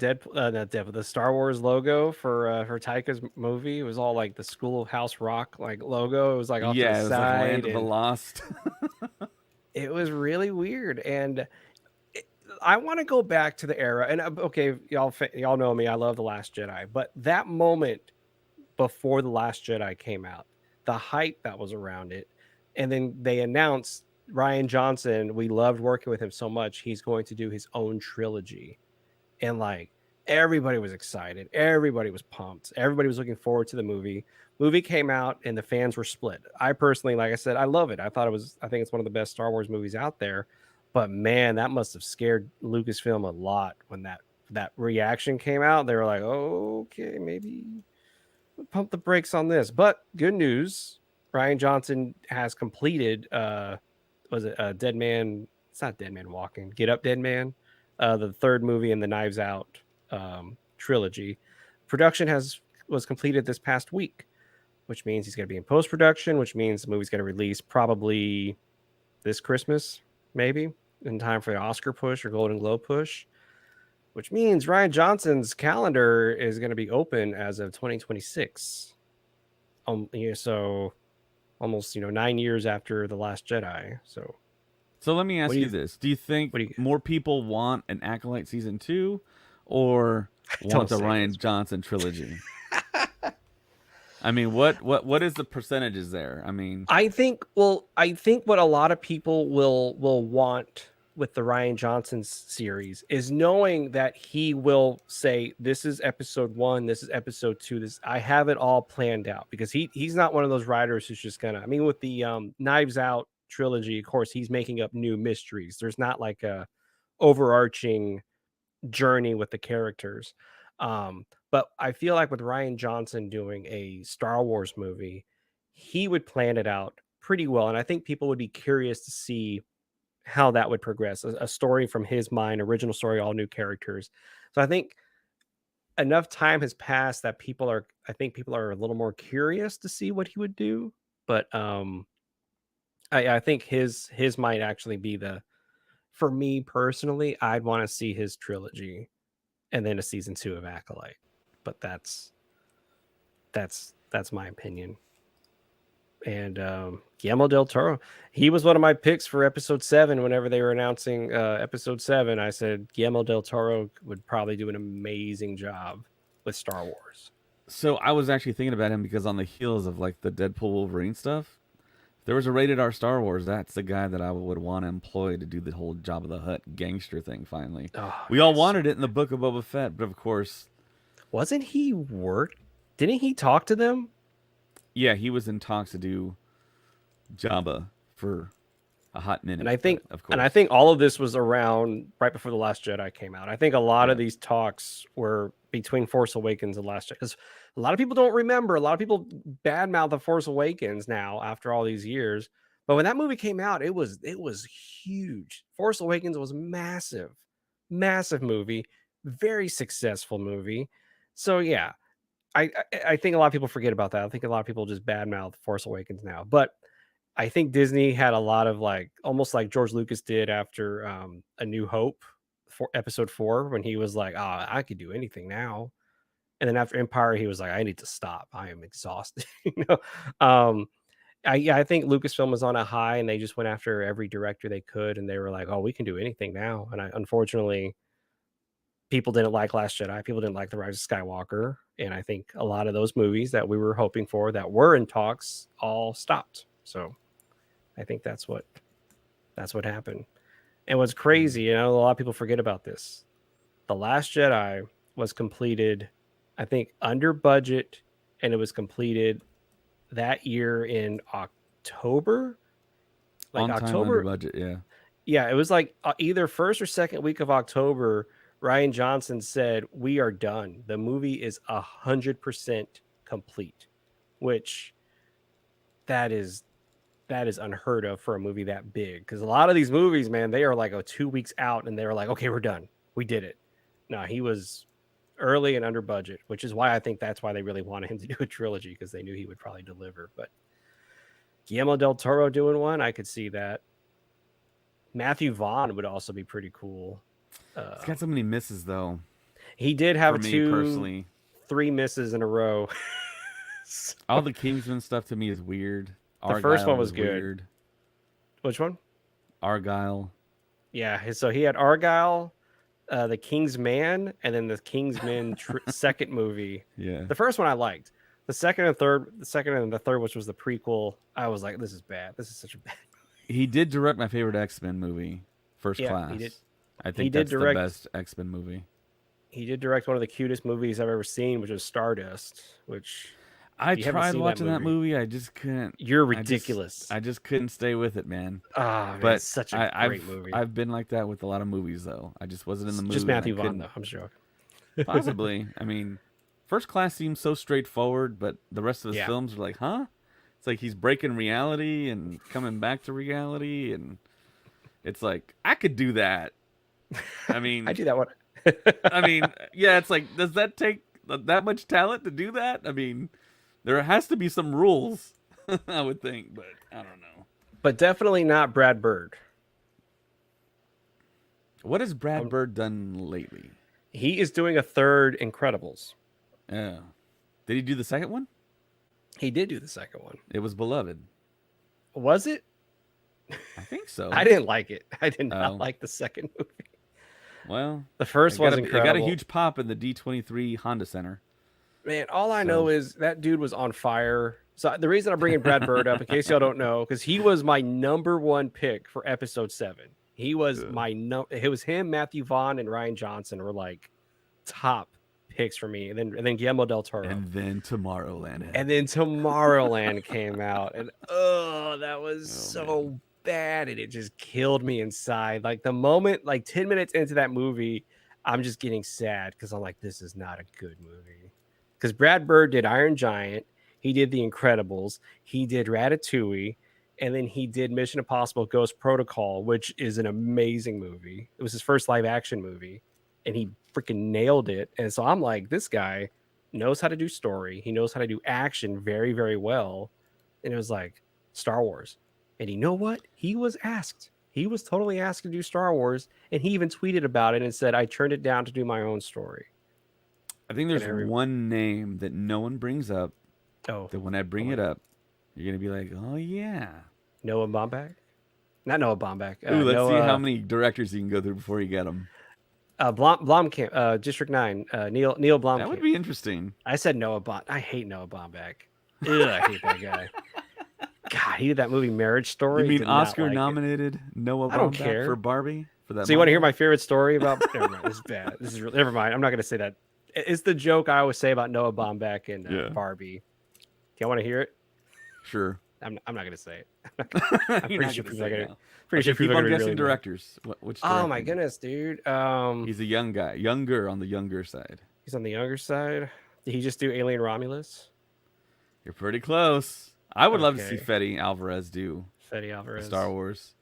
Deadpool, the Star Wars logo for Taika's movie? It was all like the Schoolhouse Rock like logo. It was like off to the yeah, it was like Land side, of the and Lost. it was really weird. And I want to go back to the era. And okay, y'all know me. I love the Last Jedi, but that moment before the Last Jedi came out, the hype that was around it, and then they announced Ryan Johnson. We loved working with him so much. He's going to do his own trilogy, and like everybody was excited, everybody was pumped, everybody was looking forward to the movie came out, and the fans were split. I personally, like I said, I love it. I think it's one of the best Star Wars movies out there. But man, that must have scared Lucasfilm a lot when that reaction came out. They were like, oh, okay, maybe pump the brakes on this. But good news, Ryan Johnson has completed was it Dead Man? It's not Dead Man Walking. Get Up Dead Man, the third movie in the Knives Out trilogy. Production has was completed this past week, which means he's going to be in post production, which means the movie's going to release probably this Christmas, maybe in time for the Oscar push or Golden Globe push. Which means Ryan Johnson's calendar is going to be open as of 2026. So almost 9 years after the Last Jedi. So So let me what ask do you you this: do you think what do you more people want an Acolyte season two, or don't want a say Ryan this, man. Johnson trilogy? I mean, what is the percentages there? I mean, I think what a lot of people will want with the Ryan Johnson series is knowing that he will say this is episode 1, this is episode 2, this I have it all planned out, because he's not one of those writers who's just gonna, I mean, with the Knives Out trilogy, of course, he's making up new mysteries. There's not like a overarching journey with the characters. But I feel like with Ryan Johnson doing a Star Wars movie, he would plan it out pretty well. And I think people would be curious to see how that would progress. A story from his mind, original story, all new characters. So I think enough time has passed that I think people are a little more curious to see what he would do. But I think his might actually be for me personally, I'd want to see his trilogy and then a season 2 of Acolyte. But That's my opinion. And Guillermo del Toro, he was one of my picks for episode 7. Whenever they were announcing episode 7, I said Guillermo del Toro would probably do an amazing job with Star Wars. So I was actually thinking about him because on the heels of like the Deadpool Wolverine stuff, if there was a rated R Star Wars, that's the guy that I would want to employ to do the whole Jabba the Hutt gangster thing. Finally, Oh we man, all wanted it in the Book of Boba Fett, but of course, wasn't he work? Didn't he talk to them? yeah, he was in talks to do Jabba for a hot And minute. I think But of and I course, think all of this was around right before the Last Jedi came out. I think a lot of yeah. these talks were between Force Awakens and Last Jedi, because a lot of people don't remember. A lot of people badmouth the Force Awakens now after all these years. But when that movie came out, it was huge. Force Awakens was massive, massive movie, very successful movie. So yeah, I think a lot of people forget about that. I think a lot of people just badmouth Force Awakens now, but I think Disney had a lot of like almost like George Lucas did after A New Hope for episode 4, when he was like, "Oh, I could do anything now." And then after Empire, he was like, "I need to stop. I am exhausted." you know. Um yeah, I think Lucasfilm was on a high and they just went after every director they could, and they were like, "Oh, we can do anything now." And unfortunately, people didn't like Last Jedi. People didn't like The Rise of Skywalker, and I think a lot of those movies that we were hoping for that were in talks all stopped. So, I think that's what happened. And what's Mm. crazy, a lot of people forget about this. The Last Jedi was completed, I think, under budget, and it was completed that year in October. Like On time, under October, budget. Yeah. yeah, it was like either first or second week of October. Ryan Johnson said, "We are done. The movie is 100% complete," which that is that is unheard of for a movie that big. Because a lot of these movies, man, they are like 2 weeks out, and they're like, "Okay, we're done. We did it." No, he was early and under budget, which is why I think that's why they really wanted him to do a trilogy, because they knew he would probably deliver. But Guillermo del Toro doing one, I could see that. Matthew Vaughn would also be pretty cool. He's got Um, so many misses though. he did For have me personally, 3 misses in a row. So, all the Kingsman stuff to me is weird. the first one Argyle was was good. weird. Which one? Argyle. Yeah, so he had Argyle, the King's Man, and then the Kingsman second movie. Yeah. The first one I liked. The second and the third, which was the prequel, I was like, this is bad. This is such a bad. He did direct my favorite X-Men movie, First Yeah, he did. Class. I He think did that's the direct. best X-Men movie. He did direct one of the cutest movies I've ever seen, which is Stardust. Which, I if you haven't tried seen that watching that movie, movie. I just couldn't. you're I just ridiculous. I just couldn't stay with it, man. Ah, man, But it's such a I, great I've movie. I've been like that with a lot of movies though. I just wasn't in the It's just mood and I Matthew Vaughn, couldn't. though. I'm joking. Possibly. I mean, First Class seems so straightforward, but the rest of his Yeah, films are like, huh? It's like he's breaking reality and coming back to reality, and it's like I could do that. I I mean, do that one. yeah. It's like, does that take that much talent to do that? I mean, there has to be some rules, I would think, but I don't know. But definitely not Brad Bird. What has Brad Um, Bird done lately? he is doing a third Incredibles. Yeah. Did he do the second one? He did do the second one. It was beloved. Was it? I think I so. didn't like it. I did not Oh, like the second movie. well, The first was it got a incredible. huge pop in the D23 Honda Center. Man, all I know So, is that dude was on fire. So the reason I'm bringing Brad Bird up, in case y'all don't know, because he was my number one pick for episode 7. He was ugh. my no. It was him, Matthew Vaughn, and Ryan Johnson were like top picks for me, and then Guillermo del Toro. And then Tomorrowland And happened. then Tomorrowland came out, and oh, that was Oh man. so bad, and it just killed me inside. Like the moment, like 10 minutes into that movie, I'm just getting sad because I'm like, this is not a good movie. Because Brad Bird did Iron Giant, he did The Incredibles, he did Ratatouille, and then he did Mission Impossible: Ghost Protocol, which is an amazing movie. It was his first live action movie, and he freaking nailed it. And so I'm like, this guy knows how to do story. He knows how to do action very, very well. And it was like Star Wars. And you know what? He was asked. He was totally asked to do Star Wars. And he even tweeted about it and said, I turned it down to do my own story. I think And there's every one name that no one brings up, Oh, that when I oh bring it my, up, you're gonna be like, "Oh yeah." Noah Baumbach, not Noah Baumbach. Ooh, let's see how Noah many directors you can go through before you get them. Blomkamp, District 9, Neil That would Blomkamp. be interesting. I said Noah Baum. I hate Noah Baumbach. Ugh, I hate that guy. God, he did that movie Marriage You Story. mean Did not like it. Oscar-nominated Noah I don't Baumbach for care. Barbie for that So you want to hear model? my favorite story about? Never mind. This is bad. This is never mind. I'm not going to say that. It's the joke I always say about Noah Baumbach and Yeah, Barbie. Do you want to hear it? sure. I'm not going to say it. I'm You're pretty not sure gonna people are say it going to. now. Pretty Okay, sure keep people are on going to be really guessing mad. directors. Which Oh my director? goodness, dude. He's a young guy, younger on the younger side. He's on the younger side. Did he just do Alien Romulus? You're pretty close. I would love to see Okay, Fede Alvarez do Fede a Star Alvarez. Wars.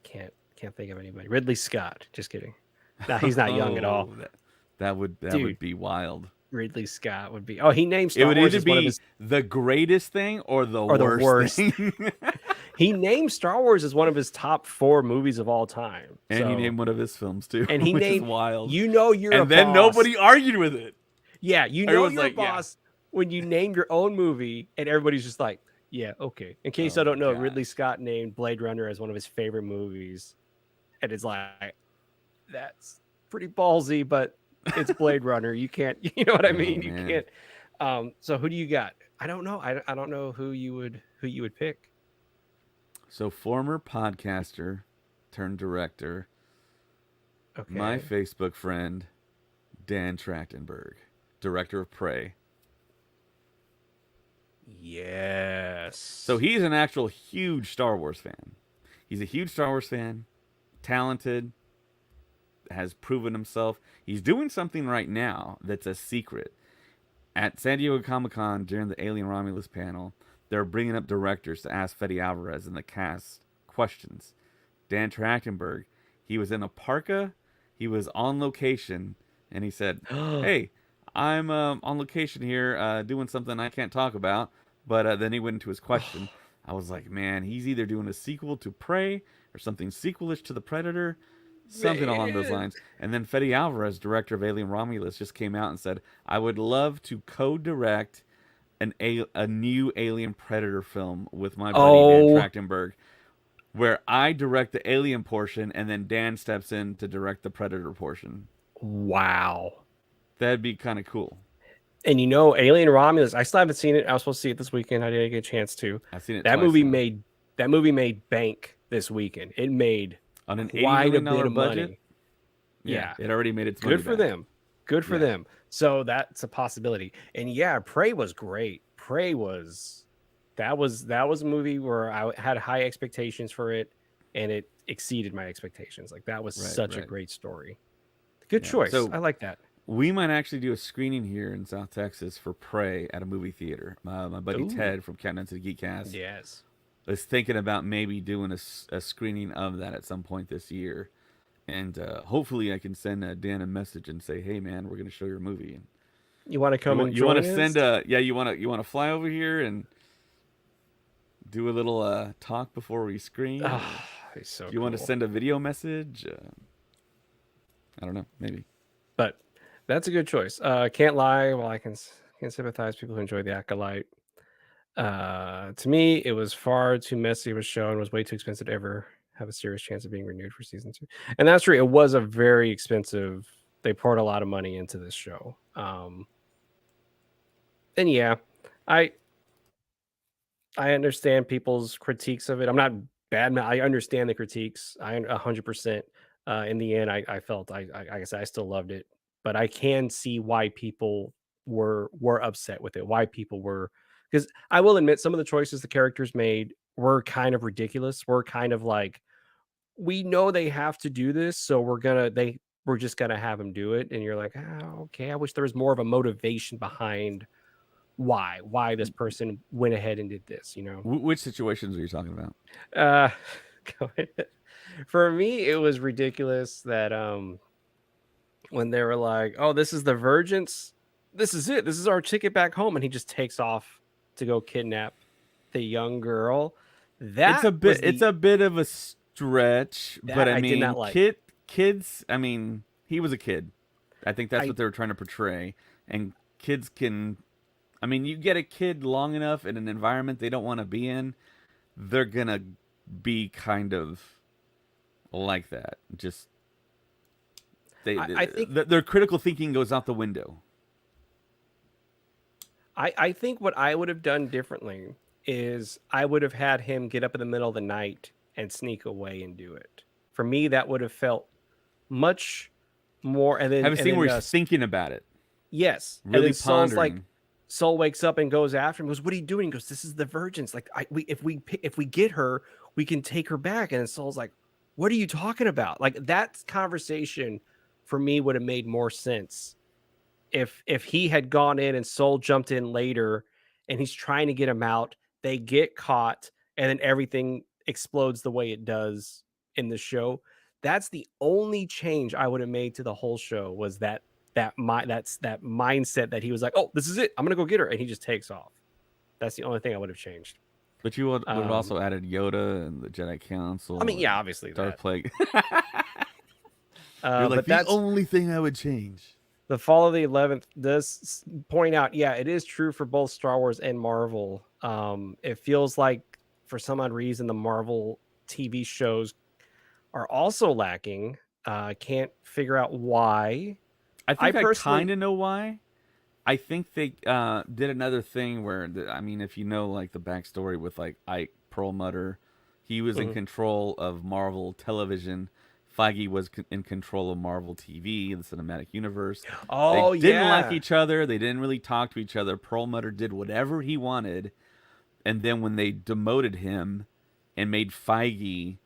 Can't think of anybody. Ridley Scott. Just kidding. No, he's not young at all, Oh, that would dude. be wild. Ridley Scott would be. Oh, he named It Star would Wars either as one of be his the greatest thing or the or the worst worst. thing. He named Star Wars as one of his top 4 movies of all time. And he So, named one of his films too, and he which is named, wild. you know, you're a And then boss. nobody argued with it. Yeah, you know, Everyone's you're a like, yeah. boss when you name your own movie, and everybody's just like, yeah, okay. In case Oh I my don't know, Ridley gosh. Scott named Blade Runner as one of his favorite movies, and it's like, that's pretty ballsy, but it's Blade Runner. You can't, you know what I Oh mean? You man. can't. So who do you got? I don't know. I don't know who you would pick. So former podcaster turned director, my Okay. Facebook friend, Dan Trachtenberg, director of Prey. So Yes. he's an actual huge Star Wars fan. He's a huge Star Wars fan, talented, has proven himself. He's doing something right now that's a secret. At San Diego Comic Con during the Alien Romulus panel, they're bringing up directors to ask Fede Alvarez and the cast questions. Dan Trachtenberg, he was in a parka, he was on location, and he said, "Hey, I'm on location here doing something I can't talk about." But then he went into his question. I was like, man, he's either doing a sequel to Prey or something sequelish to The Predator, something along those Man. lines. And then Fede Alvarez, director of Alien Romulus, just came out and said, "I would love to co-direct a new Alien Predator film with my buddy Dan Oh, Trachtenberg, where I direct the Alien portion and then Dan steps in to direct the Predator portion." wow. That'd be kind of cool. And you know, Alien Romulus, I still haven't seen it. I was supposed to see it this weekend. I didn't get a chance to. I've seen it That twice movie now. made that movie made bank this weekend. It made On an $80 quite a million bit dollar of budget, money. yeah, Yeah. it already made its money Good for back. them. Good for Yeah, them. So that's a possibility. And yeah, Prey was great. Prey was that was a movie where I had high expectations for it and it exceeded my expectations. Like that was right, such a right. great story. Good Yeah. choice. So I like that. we might actually do a screening here in South Texas for Prey at a movie theater. My buddy Ooh. Ted from Countdown to the Geekcast Yes. is thinking about maybe doing a screening of that at some point this year. And hopefully I can send Dan a message and say, "Hey man, we're gonna show your movie." And You want to come and you want to join send us? a, yeah, you want to fly over here and do a little talk before we screen, Oh, or he's so do you want to cool. send a video message? I don't know, maybe. But that's a good choice. Can't lie. Well, I can sympathize people who enjoy the Acolyte. To me, it was far too messy of a show and was way too expensive to ever have a serious chance of being renewed for season 2. And that's true. It was a very expensive. They poured a lot of money into this show. And yeah, I I understand people's critiques of it. I'm not bad. I understand the critiques. 100%. In the end, I felt like I said I still loved it, but I can see why people were upset with it. Why people were, because I will admit some of the choices the characters made were kind of ridiculous. We're kind of like, we know they have to do this, so we're just gonna have them do it, and you're like, oh, okay. I wish there was more of a motivation behind why this person went ahead and did this. Which situations are you talking about? Uh, go ahead. For me, it was ridiculous that when they were like, "Oh, this is the Virgins. This is it. This is our ticket back home," and he just takes off to go kidnap the young girl. It's That a bit was it's the a bit of a stretch, but that I I did not mean, like. kids. I mean, he was a kid. I think that's I what they were trying to portray, and kids can I mean, you get a kid long enough in an environment they don't want to be in, they're gonna be kind of like that. Just I think their critical thinking goes out the window. I think what I would have done differently is I would have had him get up in the middle of the night and sneak away and do it. For me, that would have felt much more. And Have a scene where then he's thinking about it, yes, and really then pondering. Soul wakes up and goes after him. Goes, "What are you doing?" He goes, "This is the virgins. Like, if we get her, we can take her back." And Soul's like, "What are you talking about?" Like that conversation for me would have made more sense if he had gone in and Soul jumped in later, and he's trying to get him out. They get caught, and then everything explodes the way it does in the show. That's the only change I would have made to the whole show was that mindset that he was like, "Oh, this is it. I'm gonna go get her," and he just takes off. That's the only thing I would have changed. But you would have Um, also added Yoda and the Jedi I mean, Council yeah, and obviously Darth that. Plague. You're like But the that's only thing I would change. the Fall of the 11th does point out, yeah, it is true for both Star Wars and Marvel. It feels like for some odd reason the Marvel TV shows are also lacking. Can't figure out why. I I think I personally, kind of know why. I think they did another thing where, I mean, if you know like the backstory with like Ike Perlmutter, he was in Mhm. control of Marvel Television. Feige was in control of Marvel TV, the cinematic universe. They Oh didn't like yeah, each other. They didn't really talk to each other. Perlmutter did whatever he wanted, and then when they demoted him and made Feige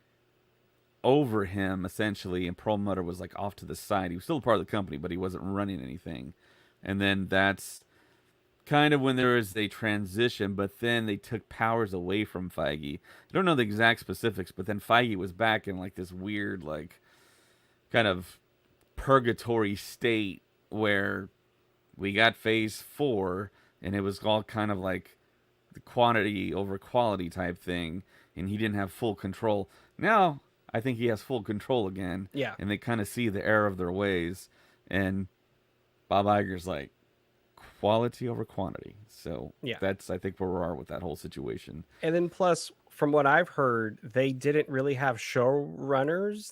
over him essentially, and Perlmutter was like off to the side. He was still a part of the company, but he wasn't running anything. And then that's kind of when there was a transition, but then they took powers away from Feige. I don't know the exact specifics, but then Feige was back in like this weird, like kind of purgatory state where we got phase four, and it was all kind of like the quantity over quality type thing, and he didn't have full control. Now I think he has full control again, yeah, and they kind of see the error of their ways, and Bob Iger's like, quality over quantity. So yeah. that's I think where we are with that whole situation. And then plus, from what I've heard, they didn't really have showrunners.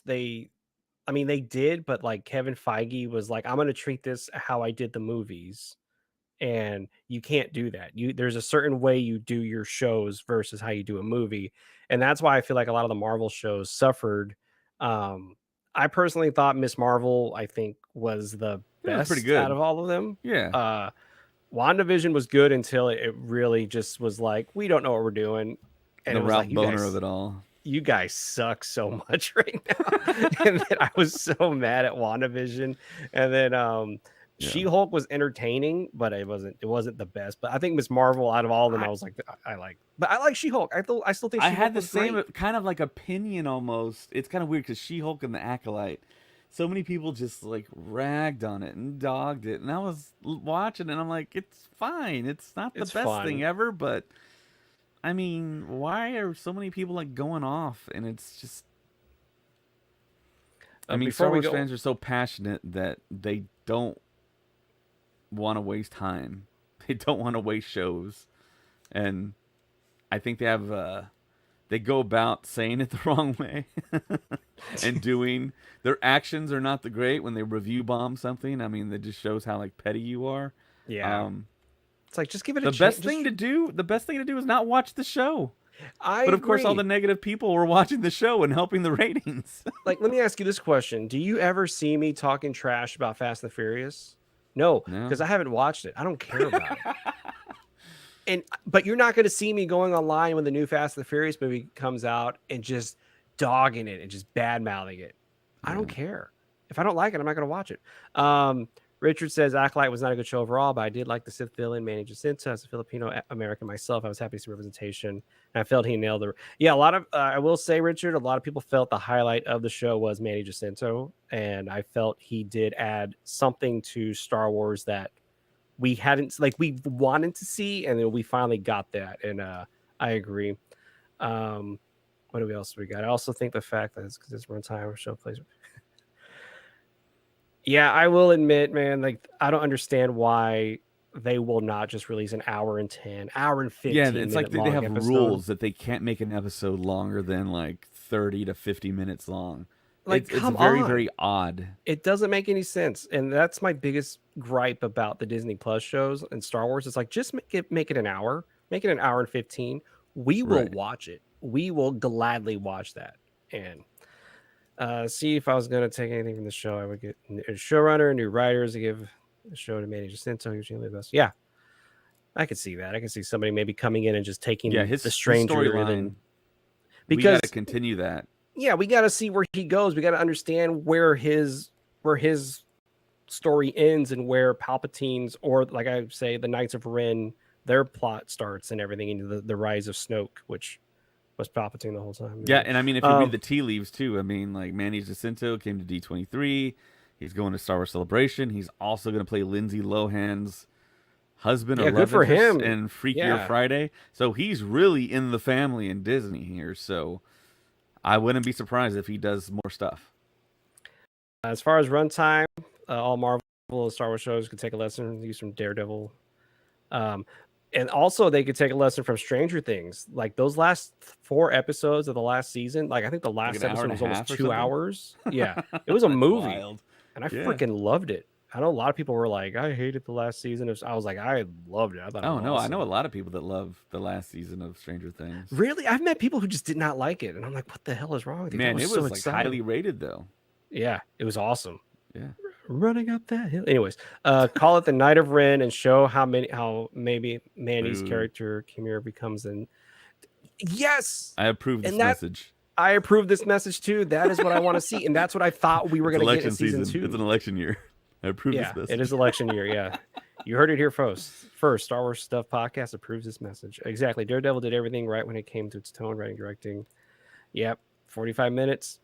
I mean, they did, but like Kevin Feige was like, "I'm going to treat this how I did the movies." And you can't do that. There's a certain way you do your shows versus how you do a movie. And that's why I feel like a lot of the Marvel shows suffered. Um, I personally thought Miss Marvel, I think, was the It was pretty best out good. of all of them. Yeah, Uh, WandaVision was good until it really just was like, we don't know what we're doing. And the it was Ralph like, Boner of it all. you guys suck so much right now. And then I was so mad at WandaVision. And then Yeah, She-Hulk was entertaining, but it wasn't the best. But I think Miss Marvel out of all of them, I I was like, I like, but I like She-Hulk. I still think I She-Hulk had the was same great. kind of like opinion almost. It's kind of weird because She-Hulk and the Acolyte. So many people just like ragged on it and dogged it, and I was watching it and I'm like, it's fine. It's not the It's best thing fun. ever, but I mean, why are so many people like going off? And it's just, I mean, Before Star we Wars go, fans are so passionate that they don't want to waste time. They don't want to waste shows, and I think they go about saying it the wrong way and doing their actions are not the great when they review bomb something. I mean, that just shows how like petty you are. yeah, Um, it's like just give it a the chance. best Just thing to do, the best thing to do is not watch the show. I But of course, all the agree. negative people were watching the show and helping the ratings. Like, let me ask you this question: do you ever see me talking trash about Fast and the Furious? No, No, because I haven't watched it. I don't care about it. And but you're not going to see me going online when the new Fast and the Furious movie comes out and just dogging it and just bad mouthing it. I don't yeah, care. If I don't like it, I'm not going to watch it. Richard says Acolyte was not a good show overall, but I did like the Sith villain Manny Jacinto. As a Filipino American myself, I was happy to see representation. And I felt he nailed the. Yeah, a lot of I will say, Richard, a lot of people felt the highlight of the show was Manny Jacinto, and I felt he did add something to Star Wars that we hadn't like we wanted to see, and then we finally got that. And I agree. Um, what do we else we got? I also think the fact that it's because it's runtime or show plays. Yeah, I will admit, man, like I don't understand why. they will not just release an hour and 10, hour and Yeah, 15 it's like minute they long have episode. rules that they can't make an episode longer than like 30 to 50 minutes long. Like, It's come very, on. very odd. It doesn't make any sense. And that's my biggest gripe about the Disney Plus shows and Star Wars. It's like, just make it an hour, make it an hour and 15. We will Right. watch it. We will gladly watch that. And see, if I was going to take anything from the show, I would get a showrunner, new writers to give the show to Manny Jacinto, who's usually the best. Yeah, I could see that. I could see somebody maybe coming in and just Yeah, taking the his stranger and storyline, we got to because continue that. yeah, we got to see where he goes. We got to understand where his story ends and where Palpatine's, or like I say, the Knights of Ren, their plot starts and everything into the rise of Snoke, which was Palpatine the whole time. Yeah, Anyway. and I mean, if you read the tea leaves too, I mean, like Manny Jacinto came to D23. He's going to Star Wars Celebration. He's also going to play Lindsay Lohan's husband or Yeah, good love for interest him. in Freakier Yeah. Friday. So he's really in the family in Disney here. So I wouldn't be surprised if he does more stuff. As far as runtime, all Marvel and Star Wars shows could take a lesson use from Daredevil. Um, and also they could take a lesson from Stranger Things. Like those last 4 episodes of the last season, like I think the Like last an hour episode and a was almost half or 2 hours. something. Yeah, it was a That's movie, wild. and I Yeah. freaking loved it. I know a lot of people were like, "I hated the last season." I was like, "I loved it. I thought it Oh was no, I know a awesome." lot of people that love the last season of Stranger Things. Really, I've met people who just did not like it, and I'm like, "What the hell is wrong with you?" That Man, was it so was like highly exciting. rated though. Yeah, it was awesome. Yeah. Running up that hill. Anyways, call it the Night of Ren and show how maybe Manny's Boo. character Kimura becomes an yes, I approve this and that message. I approve this message too. That is what I want to see, and that's what I thought we were It's going to get in election season season. It's an two. election year. I approve this Yeah, it message. is election year. Yeah, you heard it here first. First, Star Wars Stuff podcast approves this message. Exactly. Daredevil did everything right when it came to its tone, writing, directing. Yep, 45 minutes.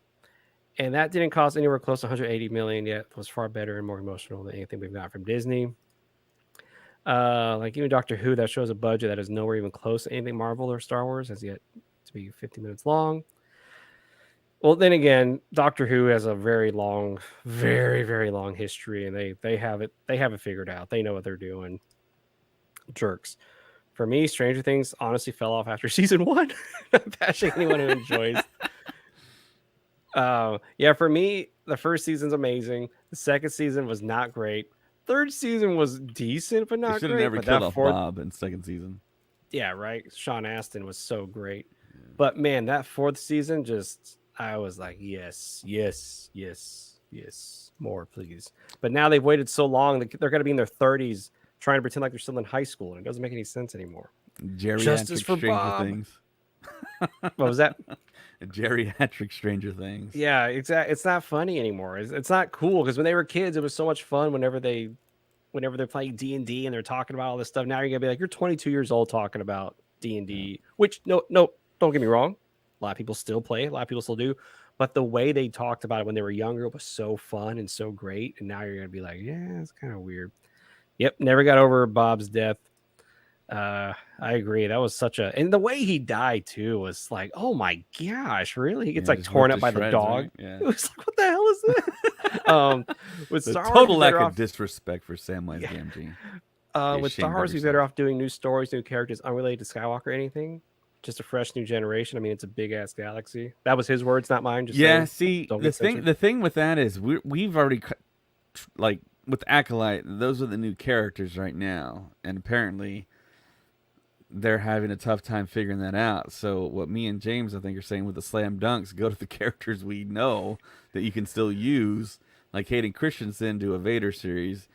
And that didn't cost anywhere close to 180 million yet. It was far better and more emotional than anything we've got from Disney. Like even Doctor Who, that shows a budget that is nowhere even close to anything Marvel or Star Wars, has yet to be 50 minutes long. Well, then again, Doctor Who has a very long, very, very long history, and they have it figured out. They know what they're doing. Jerks. For me, Stranger Things honestly fell off after season one. I'm bashing anyone who enjoys. Yeah, for me, the first season's amazing. The second season was not great. Third season was decent, but They not should have great. never But killed that off fourth, Bob in second season. yeah, right. Sean Astin was so great. But man, that fourth season just I was like, yes, yes, yes, yes, more, please. But now they've waited so long that they're gonna be in their 30s trying to pretend like they're still in high school, and it doesn't make any sense anymore. Justice Geriatric for Stranger Bob. Things. What was that? Geriatric Stranger Things. Yeah, exactly. It's not funny anymore. It's not cool because when they were kids, it was so much fun. Whenever they're playing D and they're talking about all this stuff, now you're gonna be like, you're 22 years old talking about D, which no, don't get me wrong, a lot of people still play, a lot of people still do, but the way they talked about it when they were younger was so fun and so great, and now you're gonna be like, yeah, it's kind of weird. Yep, never got over Bob's death. I agree. That was and the way he died too was like, oh my gosh, really? He gets Yeah, like just torn ripped up to by the shreds, dog. right? Yeah. It was like, what the hell is this? With The Star Wars, total we lack better of off. disrespect for Samwise Gamgee. Be With ashamed Star of Wars, we better yourself. off doing new stories, new characters, unrelated to Skywalker or anything. Just a fresh new generation. I mean, it's a big ass galaxy. That was his words, not mine. Just Yeah, saying. see, Don't the get thing censored. the thing with that is we've already like with Acolyte, those are the new characters right now, and apparently they're having a tough time figuring that out. So what me and James I think are saying with the slam dunks, go to the characters we know that you can still use, like Hayden Christensen do a Vader series,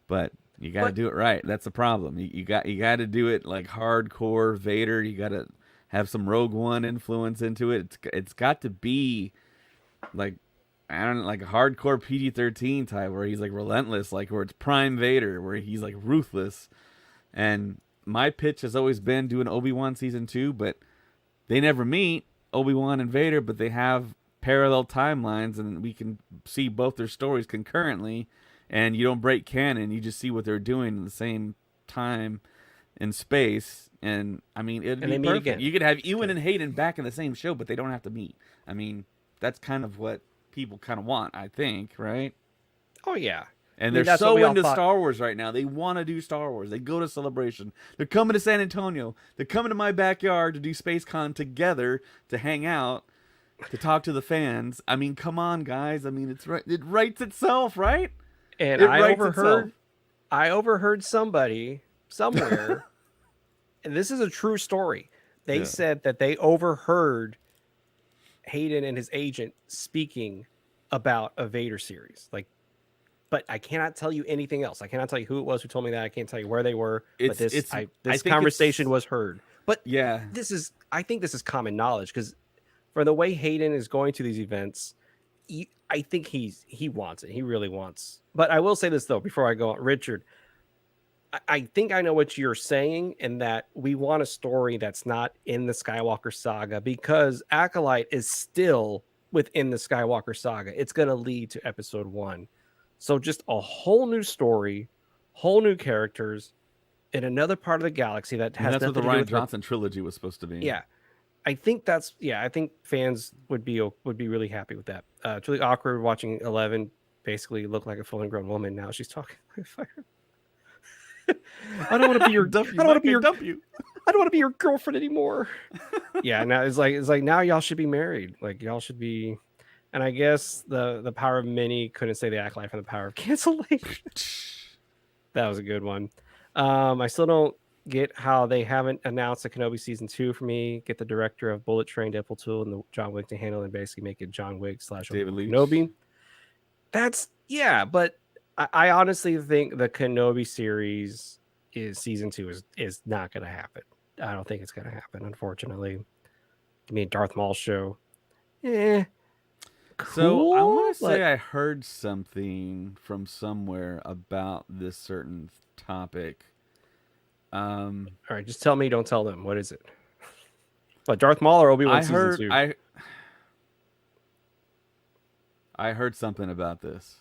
but you got to But do it right. That's the problem. You got to do it like hardcore Vader. You got to have some Rogue One influence into it. It's got to be like I don't know, like a hardcore PG-13 type where he's like relentless, like where it's Prime Vader, where he's like ruthless. And my pitch has always been doing Obi-Wan season 2, but they never meet Obi-Wan and Vader, but they have parallel timelines and we can see both their stories concurrently and you don't break canon, you just see what they're doing in the same time and space. And I mean, it'd and be they meet perfect. again. You could have It's Ewan true. and Hayden back in the same show, but they don't have to meet. I mean, that's kind of what people kind of want, I think, right? Oh yeah. And I mean, they're that's what so we all into thought. Star Wars right now. They want to do Star Wars. They go to Celebration. They're coming to San Antonio. They're coming to my backyard to do SpaceCon together, to hang out, to talk to the fans. I mean, come on, guys. I mean, it's right. It writes itself, right? And It writes itself. I overheard somebody somewhere, and this is a true story. They Yeah. said that they overheard Hayden and his agent speaking about a Vader series. Like, but I cannot tell you anything else. I cannot tell you who it was who told me that. I can't tell you where they were. But I this think conversation it's was heard. But yeah. I think this is common knowledge because for the way Hayden is going to these events, I think he wants it. He really wants. But I will say this though before I go on, Richard. I think I know what you're saying, in that we want a story that's not in the Skywalker saga because Acolyte is still within the Skywalker saga. It's going to lead to episode 1. So just a whole new story, whole new characters in another part of the galaxy that I mean, has that's what nothing the to do Ryan with her. Johnson trilogy was supposed to be. Yeah. I think fans would be really happy with that. It's really awkward watching 11 basically look like a fully grown woman now. She's talking like fire. I don't want to be your Dump I you, don't want to Mike. be I your dump you. I don't want to be your girlfriend anymore. Yeah, now it's like now y'all should be married. Like y'all should be. And I guess the power of many couldn't say the Acolyte from the power of cancellation. That was a good one. I still don't get how they haven't announced a Kenobi season 2 for me. Get the director of Bullet Train, Deadpool 2, and the John Wick to handle and basically make it John Wick / David Leitch. Kenobi. That's but I honestly think the Kenobi series is season 2 is not going to happen. I don't think it's going to happen, unfortunately. Give me a Darth Maul show. Cool. So I want to but say I heard something from somewhere about this certain topic. all right, just tell me, don't tell them. What is it? But Darth Maul or Obi-Wan I season heard 2? I heard something about this,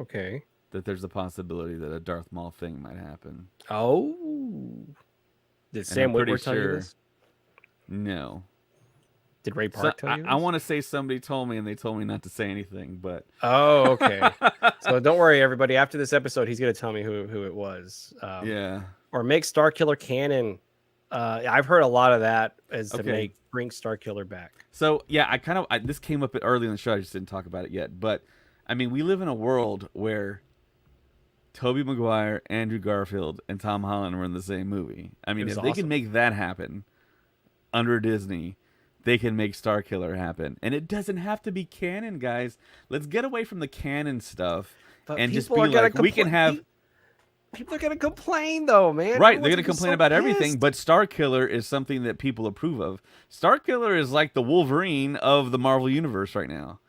Okay. that there's a possibility that a Darth Maul thing might happen. Oh. Did Sam I'm pretty Witwer tell you sure- this? No. Did Ray So, Park tell you this? I want to say somebody told me, and they told me not to say anything, but Oh, okay. So don't worry, everybody. After this episode, he's going to tell me who it was. yeah. Or make Starkiller canon. I've heard a lot of that as to Okay. bring Starkiller back. So yeah, this came up early in the show. I just didn't talk about it yet, but I mean, we live in a world where Tobey Maguire, Andrew Garfield, and Tom Holland were in the same movie. I mean, It if was they awesome. can make that happen under Disney, they can make Starkiller happen, and it doesn't have to be canon, guys. Let's get away from the canon stuff But and just be people are gonna like, we can have. People are going to complain, though, man. Right, they're Everyone's going to be complain so about everything, pissed. but Starkiller is something that people approve of. Starkiller is like the Wolverine of the Marvel Universe right now.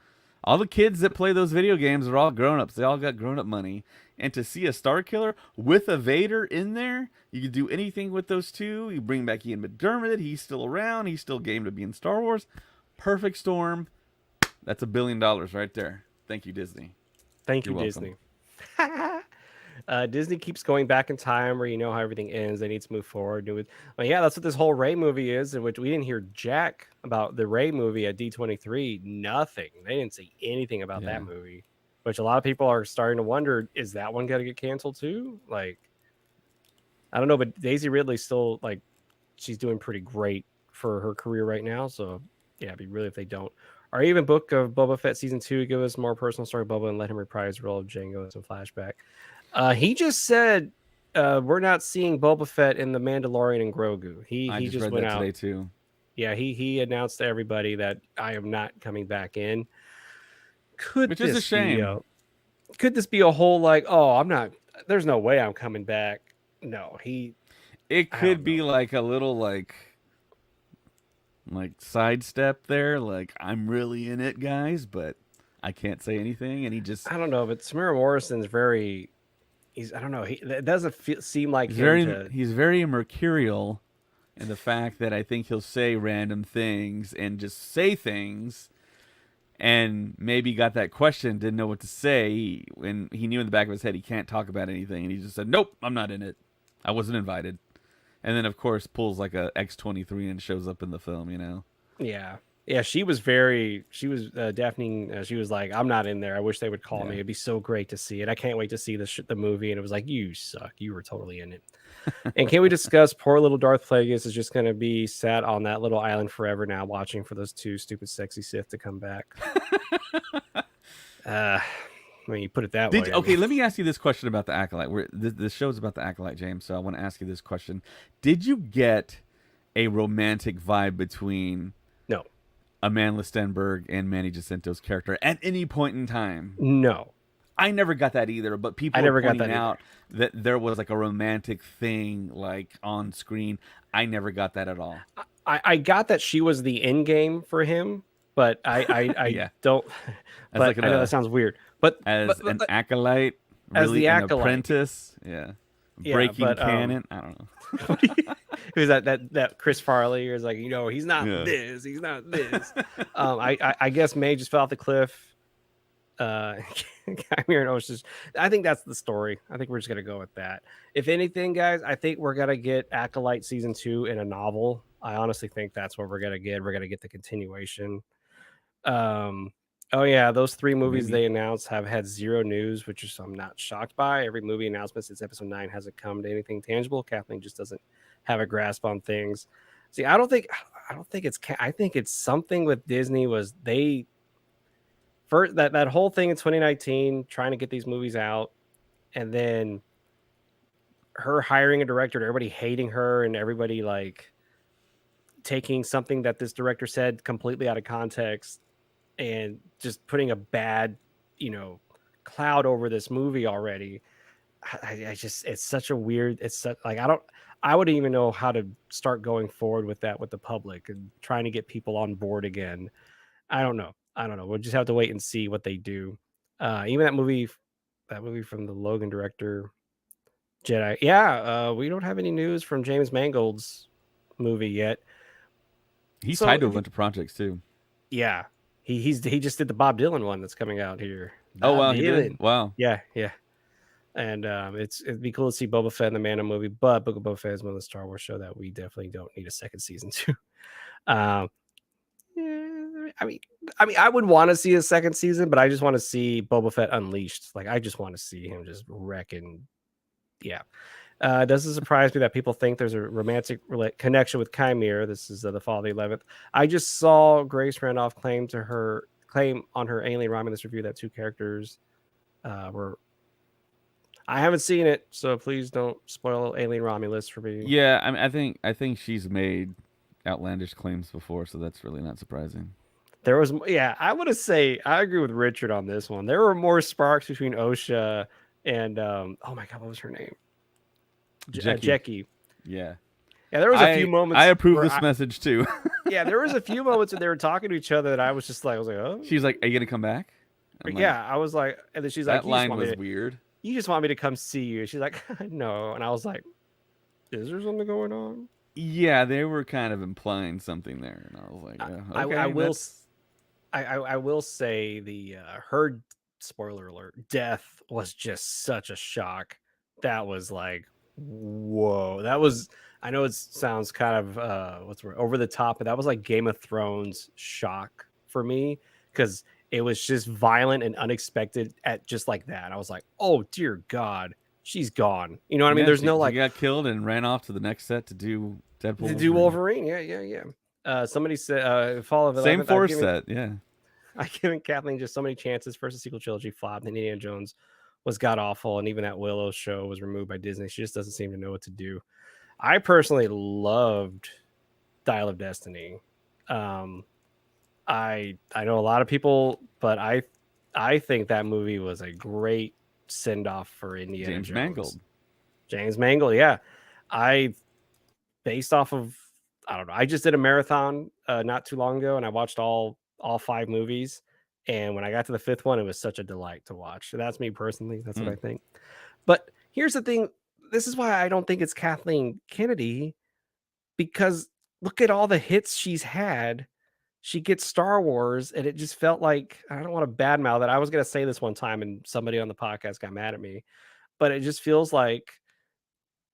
All the kids that play those video games are all grown-ups. They all got grown-up money. And to see a Starkiller with a Vader in there, you can do anything with those two. You bring back Ian McDermott. He's still around. He's still game to be in Star Wars. Perfect storm. That's $1 billion right there. Thank you, Disney. Thank You're you, welcome. Disney. Disney keeps going back in time where you know how everything ends. They need to move forward. Well, yeah, that's what this whole Ray movie is, in which we didn't hear jack about the Ray movie at D23. Nothing. They didn't say anything about Yeah. that movie, which a lot of people are starting to wonder, is that one going to get canceled too? Like, I don't know, but Daisy Ridley's still, like, she's doing pretty great for her career right now. So, yeah, it'd be really if they don't. Or even book of Boba Fett season 2, give us more personal story of Boba and let him reprise the role of Jango in some flashback. He just said we're not seeing Boba Fett in The Mandalorian and Grogu. I He just read went that out. today, too. Yeah, he announced to everybody that I am not coming back in. Could Which this is a shame. could this be a whole like, oh, I'm not, there's no way I'm coming back? No, It I don't could be know. like a little like sidestep there, like I'm really in it, guys, but I can't say anything, and he just I don't know, but Samira Morrison's very, I don't know, it doesn't seem like him he's very mercurial in the fact that I think he'll say random things and just say things, and maybe got that question, didn't know what to say, when he knew in the back of his head he can't talk about anything, and he just said, "Nope, I'm not in it. I wasn't invited." And then, of course, pulls like a X-23 and shows up in the film, you know? Yeah. Yeah, she was very. She was deafening. She was like, "I'm not in there. I wish they would call me. Yeah. It'd be so great to see it. I can't wait to see the movie." And it was like, "You suck. You were totally in it." And can we discuss poor little Darth Plagueis is just going to be sat on that little island forever now, watching for those two stupid, sexy Sith to come back? I mean, you put it that Did way. I okay? mean, Let me ask you this question about the Acolyte. This show's about the Acolyte, James. So I want to ask you this question: did you get a romantic vibe between no, Amanda Stenberg and Manny Jacinto's character at any point in time? no, I never got that either, but I people were never got pointing that either. out that there was like a romantic thing like on screen. I never got that at all. I got that she was the end game for him, but I Yeah, don't. as But like I know that a sounds weird. But as an acolyte, as really the an acolyte, apprentice. Yeah, yeah. breaking But canon. I don't know. who's that Chris Farley is like, he's not Yeah. this, he's not this. I guess May just fell off the cliff. Chimera and Ocean. I think that's the story. I think we're just gonna go with that. If anything, guys, I think we're gonna get Acolyte season 2 in a novel. I honestly think that's what we're gonna get. We're gonna get the continuation. Um, oh yeah, those three movies Maybe they announced have had zero news, which is I'm not shocked by. Every movie announcement since episode 9 hasn't come to anything tangible. Kathleen just doesn't have a grasp on things. See, I don't think it's I think it's something with Disney was they first that whole thing in 2019 trying to get these movies out, and then her hiring a director and everybody hating her and everybody like taking something that this director said completely out of context and just putting a bad, you know, cloud over this movie already. I just it's such a weird. It's such, like I wouldn't even know how to start going forward with that with the public and trying to get people on board again. I don't know. I don't know. We'll just have to wait and see what they do. Even that movie from the Logan director, Jedi. Yeah, we don't have any news from James Mangold's movie yet. he's So tied to a if you, bunch of projects too. yeah, he just did the Bob Dylan one that's coming out here. Oh Bob wow, he did. Dylan. Wow. Yeah, yeah. And it'd be cool to see Boba Fett in the Mando movie, but Book of Boba Fett is one of the Star Wars show that we definitely don't need a second season to. Um, yeah, I mean, I would want to see a second season, but I just want to see Boba Fett unleashed. Like, I just want to see him just wrecking. Yeah. It doesn't surprise me that people think there's a romantic connection with Chimera. This is the fall of the 11th. I just saw Grace Randolph claim on her Alien Romulus review that two characters were. I haven't seen it, so please don't spoil Alien Romulus for me. Yeah, I mean, I think she's made outlandish claims before, so that's really not surprising. There was, yeah, I want to say I agree with Richard on this one. There were more sparks between OSHA and oh my god, what was her name? Jackie. Jackie. Yeah. Yeah, there was a few I moments approve where this message too. yeah, there was a few moments when they were talking to each other that I was just like, I was like, oh, She's like, "Are you gonna come back?" I'm like, yeah, I was like, and then she's like, "That line was weird." you just want me to come see you. She's like, no, and I was like, is there something going on? Yeah, they were kind of implying something there, and I was like, yeah, I "Okay, will that's I will say the her spoiler alert death was just such a shock. That was like whoa. That was I know it sounds kind of what's the word over the top, but that was like Game of Thrones shock for me because it was just violent and unexpected at just like that. I was like, oh dear God, she's gone. You know what I mean? yeah." There's She no she like got killed and ran off to the next set to do Deadpool to do Wolverine. Wolverine. Yeah, yeah, yeah. Somebody said Fall of Same 11th. I've force given set, yeah. I've given Kathleen just so many chances. First, the sequel trilogy flopped, and Indiana Jones was god awful, and even that Willow show was removed by Disney. She just doesn't seem to know what to do. I personally loved Dial of Destiny. Um, I know a lot of people, but I think that movie was a great send off for Indiana James Jones. Mangold. James Mangold, yeah. I based off of I don't know. I just did a marathon not too long ago, and I watched all five movies. And when I got to the fifth one, it was such a delight to watch. So that's me personally. That's what Hmm. I think. But here's the thing. This is why I don't think it's Kathleen Kennedy because look at all the hits she's had. She gets Star Wars, and it just felt like I don't want to badmouth it. I was going to say this one time, and somebody on the podcast got mad at me, but it just feels like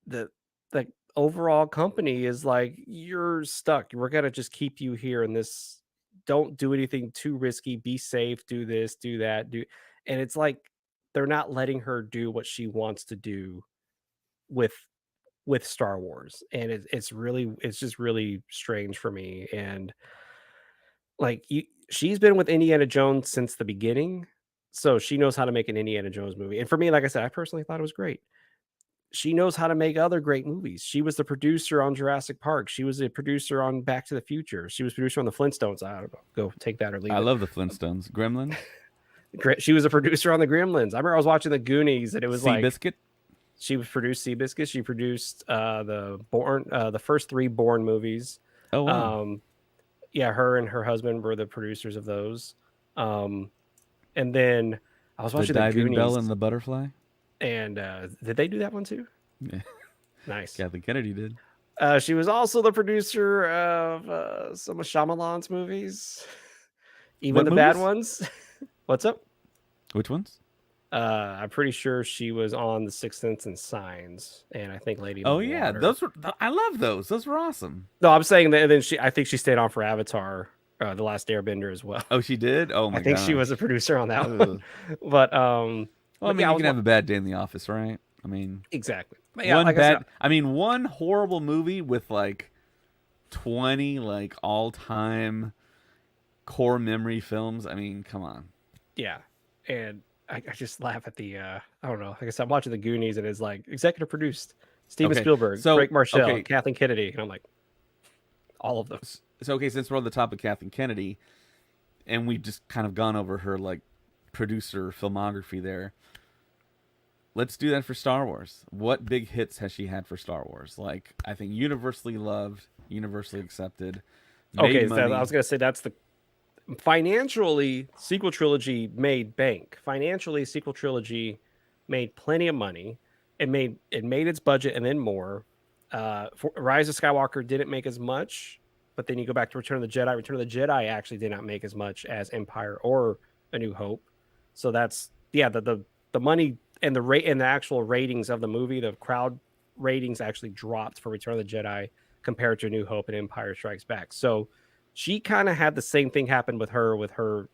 the the overall company is like you're stuck. We're gonna just keep you here in this. don't do anything too risky, be safe, do this, do that, do and it's like they're not letting her do what she wants to do with Star Wars. And it's just really strange for me. And like she's been with Indiana Jones since the beginning. So she knows how to make an Indiana Jones movie. And for me, like I said, I personally thought it was great. She knows how to make other great movies. She was the producer on Jurassic Park. She was a producer on Back to the Future. She was producer on the Flintstones. I don't know. Go take that or leave I it. love the Flintstones. Gremlins. She was a producer on the Gremlins. I remember I was watching the Goonies and it was like Seabiscuit. she produced Seabiscuit. She produced the first three Bourne movies. Oh wow. Um, yeah, her and her husband were the producers of those. Um, and then I was The watching the diving bell and Goonies, the butterfly. and did they do that one too? Yeah. Nice. Kathleen Kennedy did. She was also the producer of some of Shyamalan's movies, even What the bad movies? ones. What's up? Which ones? I'm pretty sure she was on The Sixth Sense and Signs, and I think Lady in the Oh yeah, Water. those were. I love those. Those were awesome. No, I'm saying that. And then I think she stayed on for Avatar, The Last Airbender as well. Oh, she did. Oh I my think she gosh. was a producer on that one. Ugh. But Well, I mean, yeah, you can have a bad day in the office, right? I mean, exactly. But yeah, one like I said, bad. I mean, one horrible movie with like 20 like all-time core memory films. I mean, come on. yeah, and I just laugh at the I don't know. Like I said, I'm watching the Goonies, and it's like executive produced Steven Okay, Spielberg, so Craig Marshall, okay, Kathleen Kennedy, and I'm like all of them. so okay, since we're on the topic of Kathleen Kennedy, and we've just kind of gone over her like producer filmography there. Let's do that for Star Wars. What big hits has she had for Star Wars? Like, I think universally loved, universally accepted, made Okay, so I money. was gonna say that's the financially sequel trilogy made bank. Financially, sequel trilogy made plenty of money. It made its budget and then more. Rise of Skywalker didn't make as much, but then you go back to Return of the Jedi. Return of the Jedi actually did not make as much as Empire or A New Hope. So that's yeah, the money and the rate and the actual ratings of the movie, the crowd ratings actually dropped for Return of the Jedi compared to A New Hope and Empire Strikes Back. So she kind of had the same thing happen with her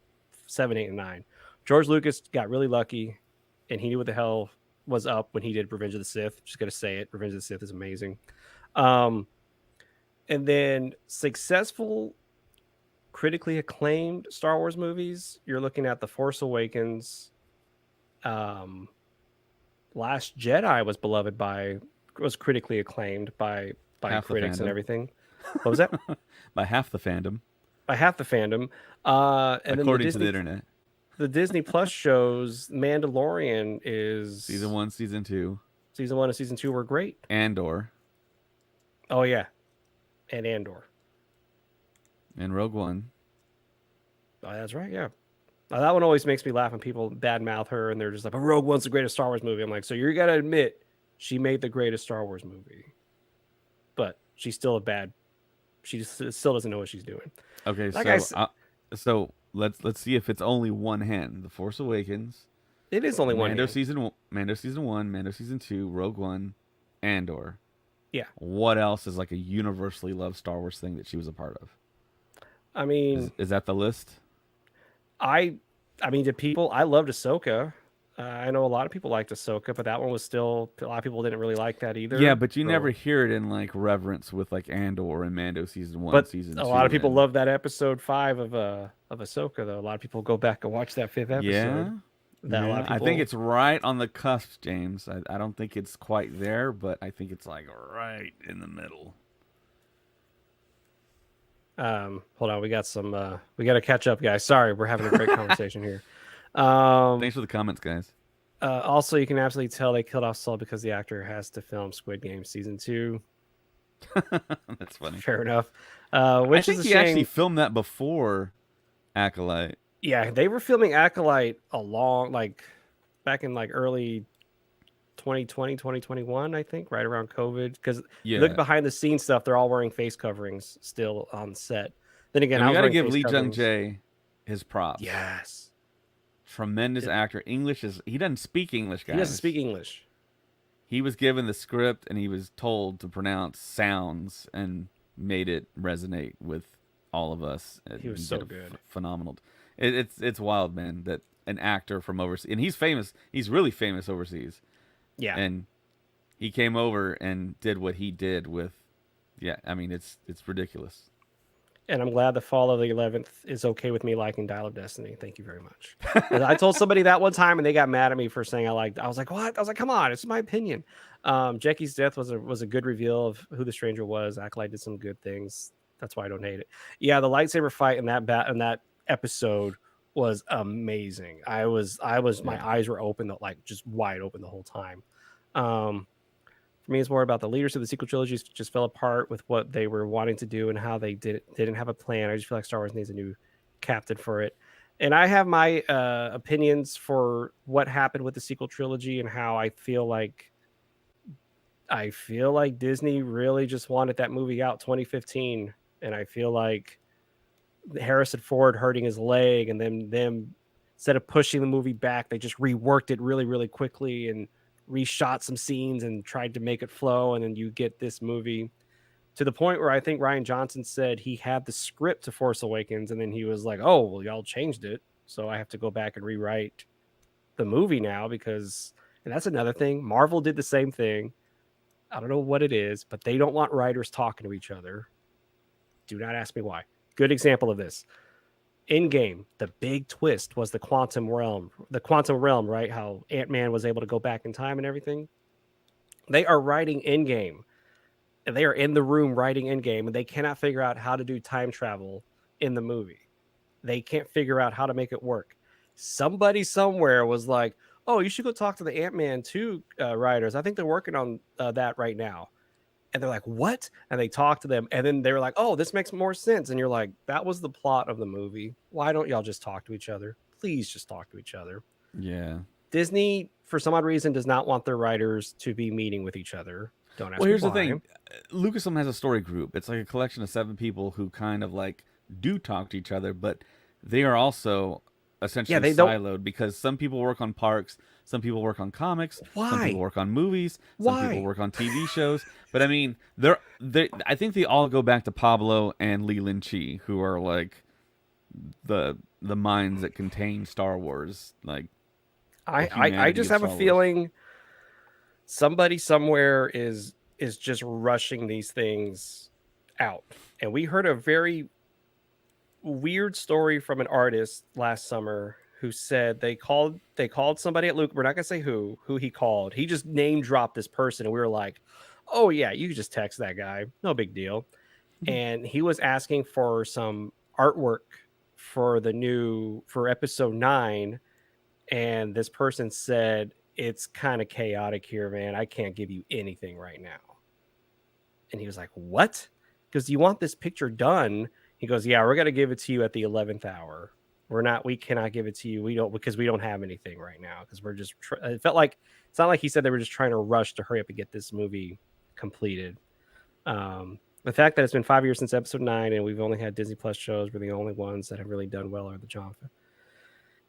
7, 8, and 9. George Lucas got really lucky, and he knew what the hell was up when he did Revenge of the Sith. Just gonna say it, Revenge of the Sith is amazing. Um, and then successful, critically acclaimed Star Wars movies. You're looking at The Force Awakens. Um, Last Jedi was critically acclaimed by Half the critics and fandom. everything. What was that? By half the fandom, By half the fandom. And then according to the internet. the Disney Plus shows Mandalorian Season is 1, Season 2, season 1 and season 2 were great. Andor, Oh yeah, and Andor. and Rogue One. Oh, that's right. Yeah, that one always makes me laugh when people badmouth her and they're just like, "But Rogue One's the greatest Star Wars movie." I'm like, so you gotta admit she made the greatest Star Wars movie, but she's still a bad. She just still doesn't know what she's doing. Okay, Like I so said, so let's see if it's only one hand. The Force Awakens, it is only one Mando hand. season Mando season 1, Mando season 2, Rogue One, Andor. Yeah, What else is like a universally loved Star Wars thing that she was a part of? I mean, Is that the list? I I mean, did people? I loved Ahsoka. I know a lot of people liked Ahsoka, but that one was still a lot of people didn't really like that Yeah, either. but you never So, hear it in like reverence with like Andor and Mando season 1, but season a lot of 2, people and love that episode 5 of Ahsoka though. A lot of people go back and watch that fifth episode. yeah, That a lot yeah. of I think people. it's right on the cusp, James. I don't think it's quite there, but I think it's like right in the middle. Hold on, we got some. We got to catch up, guys. Sorry, we're having a great conversation here. Um, Thanks for the comments, guys. Also, you can absolutely tell they killed off Saul because the actor has to film Squid Game season 2. That's funny. Fair enough. I Which is think a he actually shame. filmed that before Acolyte. Yeah, they were filming Acolyte like back in like early 2020, 2021, I think, right around COVID. Because you look Yeah, behind the scenes stuff, they're all wearing face coverings still on set. Then again, and I we was got to wearing give face Lee Jung coverings. Jae his props. Yes. Tremendous It- actor. English is he doesn't speak English, he doesn't guys. speak English. He was given the script and he was told to pronounce sounds and made it resonate with all of us. He was He so did a good. phenomenal. It's wild, man, that an actor from overseas, and he's famous. He's really famous overseas, Yeah. and he came over and did what he did with. Yeah, I mean it's ridiculous. And I'm glad the fall of the 11th is okay with me liking Dial of Destiny. Thank you very much. I told somebody that one time and they got mad at me for saying I liked. I was like, what? I was like, come on, it's my opinion. Jackie's death was a good reveal of who the stranger was. Acolyte did some good things. That's why I don't hate it. Yeah, the lightsaber fight in that episode was amazing. I was Yeah, my eyes were open, like just wide open the whole time. Um, for me, it's more about the leaders of the sequel trilogies just fell apart with what they were wanting to do and how they didn't have a plan. I just feel like Star Wars needs a new captain for it. And I have my opinions for what happened with the sequel trilogy and how I feel like Disney really just wanted that movie out 2015, and I feel like Harrison Ford hurting his leg and then them instead of pushing the movie back, they just reworked it really, really quickly and reshot some scenes and tried to make it flow. And then you get this movie to the point where I think Ryan Johnson said he had the script to Force Awakens and then he was like, oh, well, y'all changed it. So I have to go back and rewrite the movie now because, and that's another thing. Marvel did the same thing. I don't know what it is, but they don't want writers talking to each other. Do not ask me why. Good example of this in game, the big twist was the quantum realm. The quantum realm, right? How Ant-Man was able to go back in time and everything. They are writing in game. And they are in the room writing in game, and they cannot figure out how to do time travel in the movie. They can't figure out how to make it work. Somebody somewhere was like, "Oh, you should go talk to the Ant-Man 2 writers. I think they're working on that right now." And they're like, "What?" And they talk to them, and then they were like, "Oh, this makes more sense." And you're like, "That was the plot of the movie. Why don't y'all just talk to each other? Please just talk to each other." yeah. Disney, for some odd reason, does not want their writers to be meeting with each other. Don't Well, ask me here's the why. thing. Lucasfilm has a story group. It's like a collection of 7 people who kind of like do talk to each other, but they are also Yeah, essentially they don't. siloed because some people work on parks, some people work on comics, some people Why? work on movies, some people Why? work on TV shows. But I mean, they I think they all go back to Pablo and Leland Chi, who are like the minds that contain Star Wars, like the I humanity just of have a Star Wars. feeling somebody somewhere is just rushing these things out. And we heard a very weird story from an artist last summer who said they called somebody at Luke. We're not gonna say who he called. He just name dropped this person, and we were like, "Oh yeah, you can just text that guy, no big deal." And he was asking for some artwork for episode 9, and this person said it's kind of chaotic here, man. I can't give you anything right now. And he was like, "What?" Because you want this picture done. He goes, "Yeah, we're gonna give it to you at the 11th hour. We cannot give it to you. We don't because we don't have anything right now because we're just." It felt like it's not like he said they were just trying to rush to hurry up and get this movie completed. The fact that it's been 5 years since episode 9 and we've only had Disney Plus shows, we're the only ones that have really done well are the John.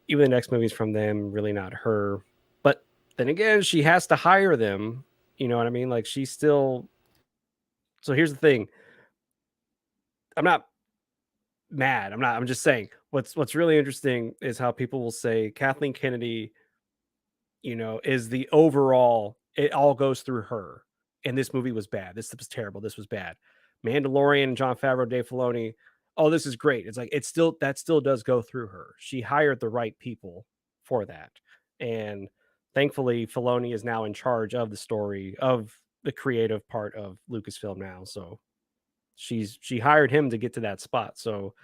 Even the next movies from them, really not her. But then again, she has to hire them. You know what I mean? Like she's still. So here's the thing. I'm not mad. I'm not. I'm just saying. What's really interesting is how people will say Kathleen Kennedy, is the overall. It all goes through her. And this movie was bad. This was terrible. This was bad. Mandalorian, John Favreau, Dave Filoni. Oh, this is great. It's like that still does go through her. She hired the right people for that, and thankfully, Filoni is now in charge of the story of the creative part of Lucasfilm now. So she hired him to get to that spot. So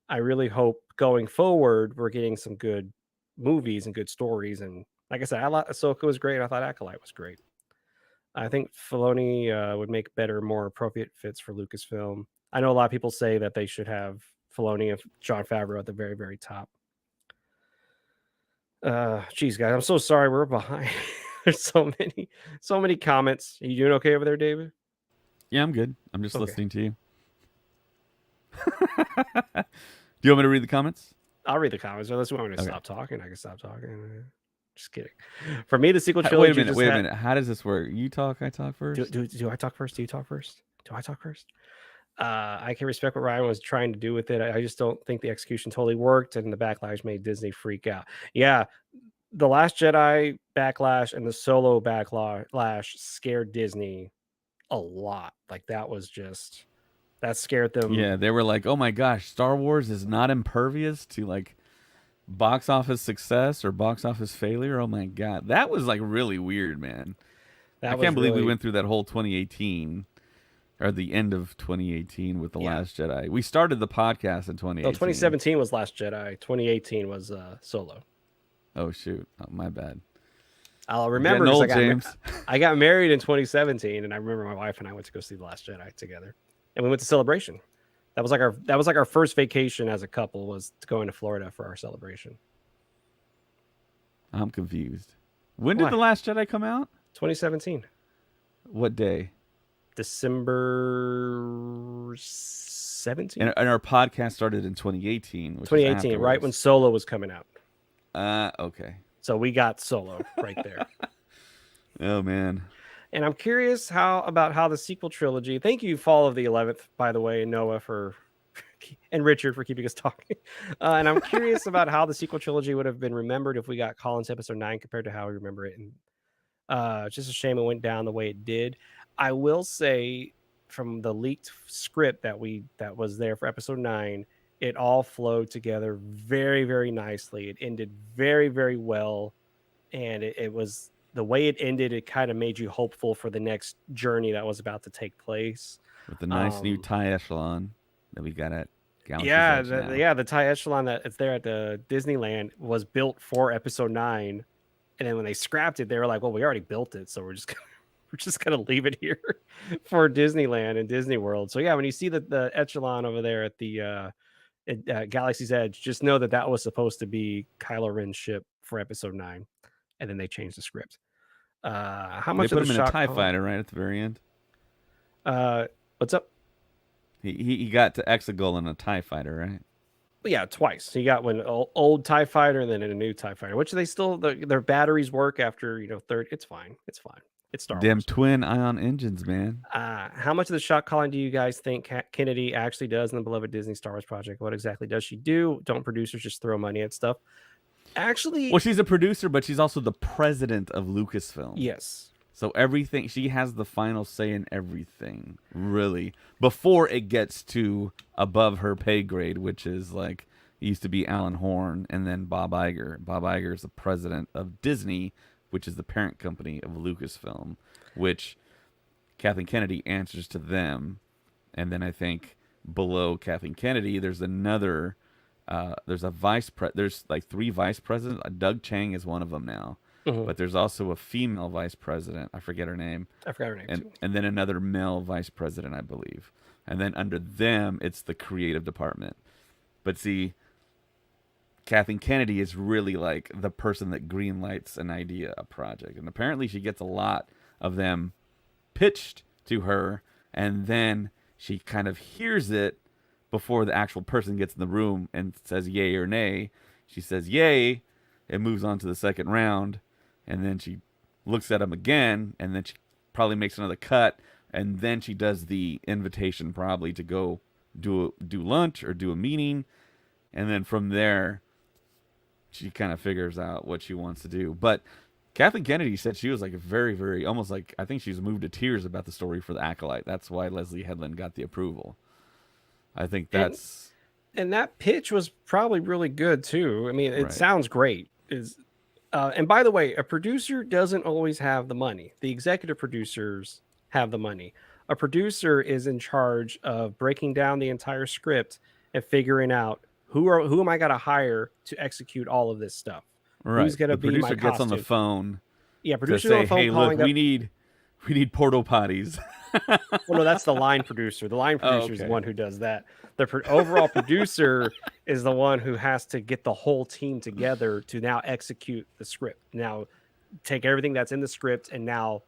I really hope going forward we're getting some good movies and good stories. And like I said, I thought Ahsoka was great. I thought Acolyte was great. I think Filoni would make better, more appropriate fits for Lucasfilm. I know a lot of people say that they should have Filoni and John Favreau at the very, very top. Geez, guys, I'm so sorry we're behind. There's so many comments. Are you doing okay over there, David? Yeah, I'm good. I'm just Okay, listening to you. Do you want me to read the comments? I'll read the comments. Unless you want me to Okay. stop talking, I can stop talking. Just kidding. For me, the sequel Wait a trilogy minute. just Wait a had. minute. How does this work? You talk. I talk Do, first. do, do I talk first? Do you talk first? Do I talk first? I can respect what Ryan was trying to do with it. I just don't think the execution totally worked, and the backlash made Disney freak out. Yeah, the Last Jedi backlash and the Solo backlash scared Disney a lot. Like that was just that scared them. Yeah, they were like, "Oh my gosh, Star Wars is not impervious to like box office success or box office failure." Oh my god, that was like really weird, man. I That was can't believe we really went through that whole 2018 or the end of 2018 with the yeah. Last Jedi. We started the podcast in So 2018. 2017 was Last Jedi. 2018 was Solo. Oh shoot, oh, my bad. I'll I'm remember getting because old, James. I got married in 2017, and I remember my wife and I went to go see the Last Jedi together, and we went to Celebration. That was like our first vacation as a couple was going to Florida for our celebration. I'm confused. When did Why? the Last Jedi come out? 2017, What day? December 17th, And our podcast started in 2018, which is 2018, right when afterwards. Solo was coming out. Okay. So we got Solo right there. Oh man. And I'm curious how the sequel trilogy. Thank you, Fall of the 11th, by the way, Noah for and Richard for keeping us talking. And I'm curious about how the sequel trilogy would have been remembered if we got Collins episode 9 compared to how we remember it. And it's just a shame it went down the way it did. I will say from the leaked script that was there for episode 9, it all flowed together very, very nicely. It ended very, very well. And it was the way it ended, it kind of made you hopeful for the next journey that was about to take place. With the nice new Um, tie echelon that we got at Galaxy's yeah, Edge now. the tie echelon that it's there at the Disneyland was built for episode 9. And then when they scrapped it, they were like, well, we already built it. So we're just gonna leave it here for Disneyland and Disney World. So yeah, when you see the echelon over there at the Galaxy's Edge, just know that was supposed to be Kylo Ren's ship for episode 9, and then they changed the script. How They much of put the him in a shot tie call? fighter right at the very end. What's up? He got to Exegol in a tie fighter, right? Yeah, twice. You got one old Tie Fighter and then a new Tie Fighter, which they still their batteries work after third. It's fine. It's fine. It's Star Them Wars. twin ion engines, man. How much of the shot calling do you guys think Kennedy actually does in the beloved Disney Star Wars project? What exactly does she do? Don't producers just throw money at stuff? Well, Actually, she's a producer, but she's also the president of Lucasfilm. yes. So everything, she has the final say in everything, really, before it gets to above her pay grade, which is like it used to be Alan Horn and then Bob Iger. Bob Iger is the president of Disney, which is the parent company of Lucasfilm, which Kathleen Kennedy answers to them. And then I think below Kathleen Kennedy, there's another, there's a there's like three vice presidents. Doug Chang is one of them now, Mhm. but there's also a female vice president. I forget her name, I forgot her name too. and then another male vice president, I believe. And then under them, it's the creative department. But see, Kathleen Kennedy is really like the person that greenlights an idea, a project, and apparently she gets a lot of them pitched to her, and then she kind of hears it before the actual person gets in the room and says yay or nay. She says yay, it moves on to the second round, and then she looks at him again, and then she probably makes another cut, and then she does the invitation probably to go do lunch or do a meeting, and then from there she kind of figures out what she wants to do. But Kathleen Kennedy said she was like a very, very almost like I think she was moved to tears about the story for the Acolyte. That's why Leslie Headland got the approval. I think And that's and that pitch was probably really good too. I mean, it right. sounds great. Is And by the way, a producer doesn't always have the money. The executive producers have the money. A producer is in charge of breaking down the entire script and figuring out who am I going to hire to execute all of this stuff. Who's Right. going to The be my producer gets on the costume? phone Yeah, to producers on say, the phone "Hey, look, calling up. we need porta potties." Well, no, that's the line producer. The line Oh, producer is the okay. one who does that. The overall producer is the one who has to get the whole team together to now execute the script. Now, take everything that's in the script and now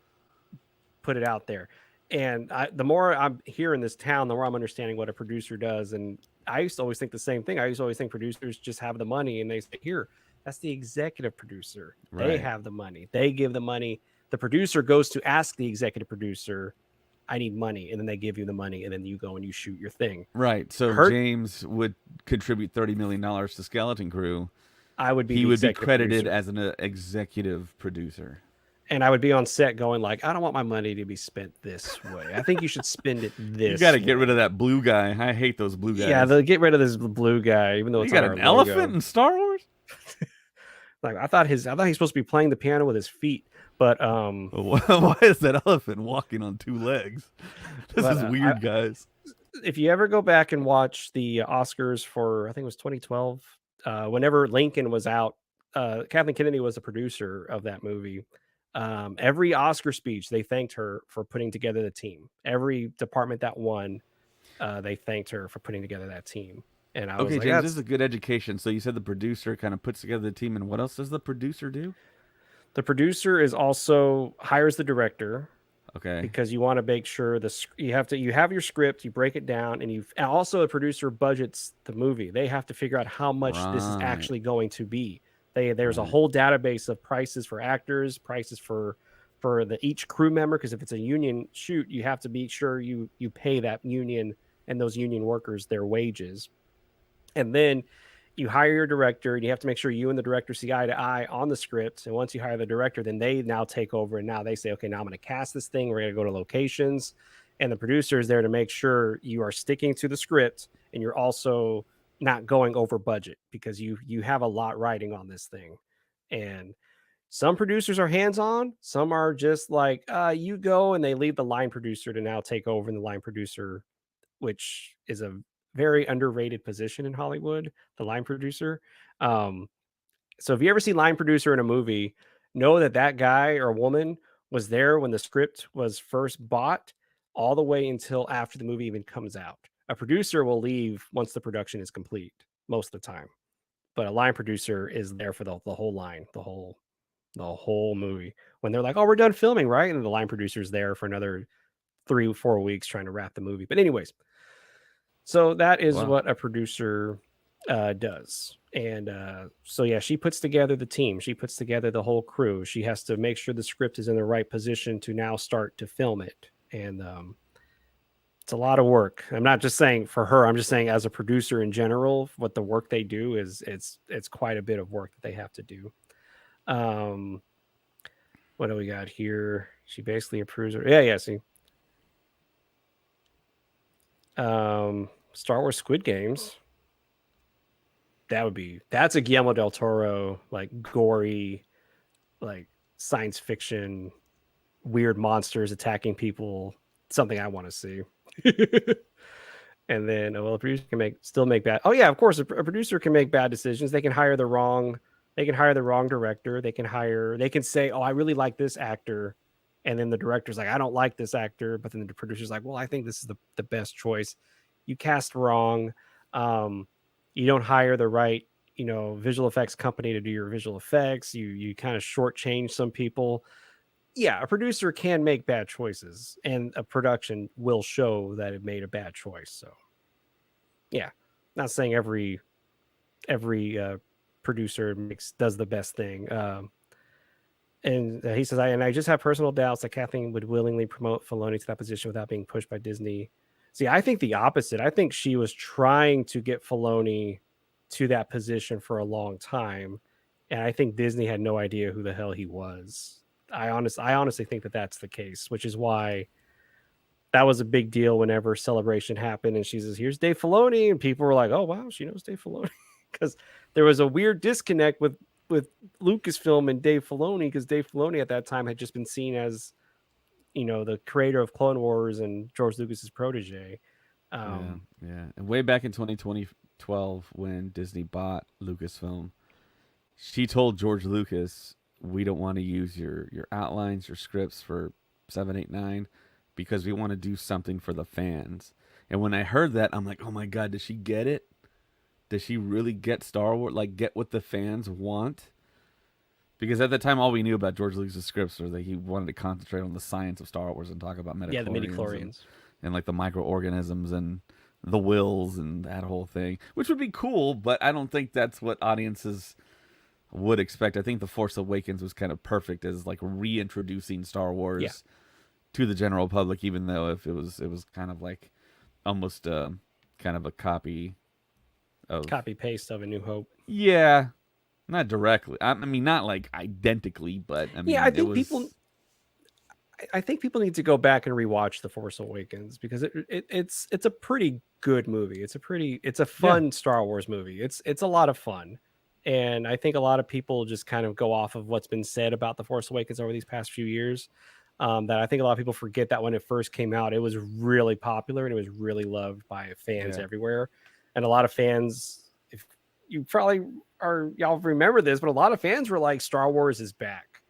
put it out there. And the more I'm here in this town, the more I'm understanding what a producer does. And I used to always think the same thing. I used to always think producers just have the money and they say, here, that's the executive producer. They Right. have the money. They give the money. The producer goes to ask the executive producer I need money, and then they give you the money, and then you go and you shoot your thing. Right. So Hurt, James would contribute $30 million to Skeleton Crew. I would be He the would be executive credited producer, as an executive producer. and I would be on set going like, I don't want my money to be spent this way. I think you should spend it You got this to get rid of way. that blue guy. I hate those blue Yeah, guys. they'll get rid of this blue guy, even though You it's on got our an elephant logo. in Star Wars? Like I thought he's supposed to be playing the piano with his feet, but Why is that elephant walking on two legs? This but is I, weird, guys. if you ever go back and watch the Oscars for I think it was 2012, whenever Lincoln was out, Kathleen Kennedy was the producer of that movie. Every Oscar speech, they thanked her for putting together the team. Every department that won, they thanked her for putting together that team. And I was Okay, like, James, this that's is a good education. So you said the producer kind of puts together the team, and what else does the producer do? the producer is also hires the director Okay. because you want to make sure you have your script, you break it down, and also the producer budgets the movie. They have to figure out how much this is Right. actually going to be. There's a Right. whole database of prices for actors, prices for each crew member, because if it's a union shoot, you have to be sure you pay that union and those union workers their wages. And then you hire your director, and you have to make sure you and the director see eye to eye on the script. And once you hire the director, then they now take over, and now they say, okay, now I'm going to cast this thing. We're going to go to locations, and the producer is there to make sure you are sticking to the script, and you're also not going over budget, because you have a lot riding on this thing. And some producers are hands on, some are just like, you go, and they leave the line producer to now take over. And the line producer, which is a very underrated position in Hollywood, the line producer. Um, so if you ever see line producer in a movie, know that that guy or woman was there when the script was first bought, all the way until after the movie even comes out. A producer will leave once the production is complete most of the time, but a line producer is there for the whole line, the whole movie. When they're like, "Oh, we're done filming, right?" And the line producer is there for another 3 or 4 weeks trying to wrap the movie. But anyways, so that is Wow. what a producer does. And so, yeah, she puts together the team. She puts together the whole crew. She has to make sure the script is in the right position to now start to film it. And it's a lot of work. I'm not just saying for her. I'm just saying as a producer in general, what the work they do is it's quite a bit of work that they have to do. Um, what do we got here? She basically approves her. Yeah, yeah. See, Star Wars Squid Games. That's a Guillermo del Toro, like gory, like science fiction, weird monsters attacking people. Something I want to see. And then, well, a producer can still make bad. Oh yeah, of course, a producer can make bad decisions. They can hire the wrong. They can hire the wrong director. They can say, oh, I really like this actor, and then the director's like, I don't like this actor, but then the producer's like, well, I think this is the best choice. You cast wrong. Um, you don't hire the right, visual effects company to do your visual effects. You kind of shortchange some people. Yeah, a producer can make bad choices, and a production will show that it made a bad choice. So yeah, not saying every producer does the best thing. And he says, I just have personal doubts that Kathleen would willingly promote Filoni to that position without being pushed by Disney. See, I think the opposite. I think she was trying to get Filoni to that position for a long time, and I think Disney had no idea who the hell he was. I honestly think that that's the case, which is why that was a big deal whenever Celebration happened, and she says, "Here's Dave Filoni," and people were like, "Oh wow, she knows Dave Filoni," because there was a weird disconnect with Lucasfilm and Dave Filoni, because Dave Filoni at that time had just been seen as the creator of Clone Wars and George Lucas's protege. Yeah, Um, yeah. And way back in 2012, when Disney bought Lucasfilm, she told George Lucas, "We don't want to use your outlines, your scripts for 7, 8, 9, because we want to do something for the fans." And when I heard that, I'm like, "Oh my god, does she get it? Does she really get Star Wars? Like, get what the fans want?" Because at the time, all we knew about George Lucas's scripts was that he wanted to concentrate on the science of Star Wars and talk about yeah, the midi metachlorians chlorians. and like the microorganisms and the wills and that whole thing, which would be cool. But I don't think that's what audiences would expect. I think The Force Awakens was kind of perfect as like reintroducing Star Yeah, Wars to the general public, even though if it was kind of like almost kind of a copy of Copy paste of A New Hope. yeah, not directly. I mean, not like identically, but I Yeah, I mean, it think people. was I think people need to go back and rewatch The Force Awakens because it's a pretty good movie. It's a yeah, fun Star Wars movie. It's a lot of fun, and I think a lot of people just kind of go off of what's been said about The Force Awakens over these past few years. That I think a lot of people forget that when it first came out, it was really popular and it was really loved by fans yeah. everywhere, and a lot of fans. If you probably are y'all remember this, but a lot of fans were like, "Star Wars is back."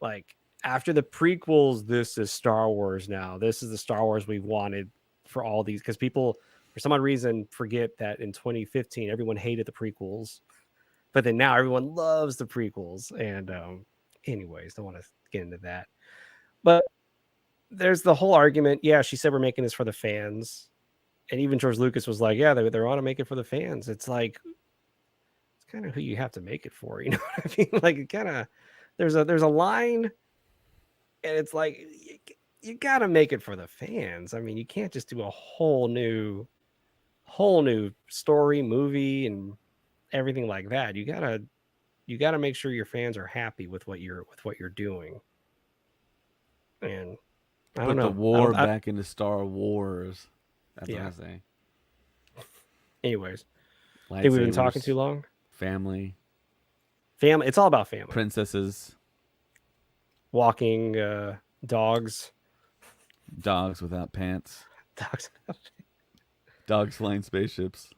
Like after the prequels, this is Star Wars now. This is the Star Wars we wanted for all these because people, for some odd reason, forget that in 2015 everyone hated the prequels, but then now everyone loves the prequels. And anyways, don't want to get into that. But there's the whole argument. Yeah, she said we're making this for the fans, and even George Lucas was like, "Yeah, they want to make it for the fans." It's like it's kind of who you have to make it for. You know what I mean? Like it kind of there's a line and it's like you got to make it for the fans. I mean, you can't just do a whole new story, movie, and everything like that. You got to make sure your fans are happy with what you're doing. And I don't Put the know. war back into Star Wars. That's what Yeah. I say. Anyways, think we've been talking too Lightsabers, long. family, Family. It's all about family. princesses, Walking dogs. dogs without pants, Dogs. dogs flying spaceships,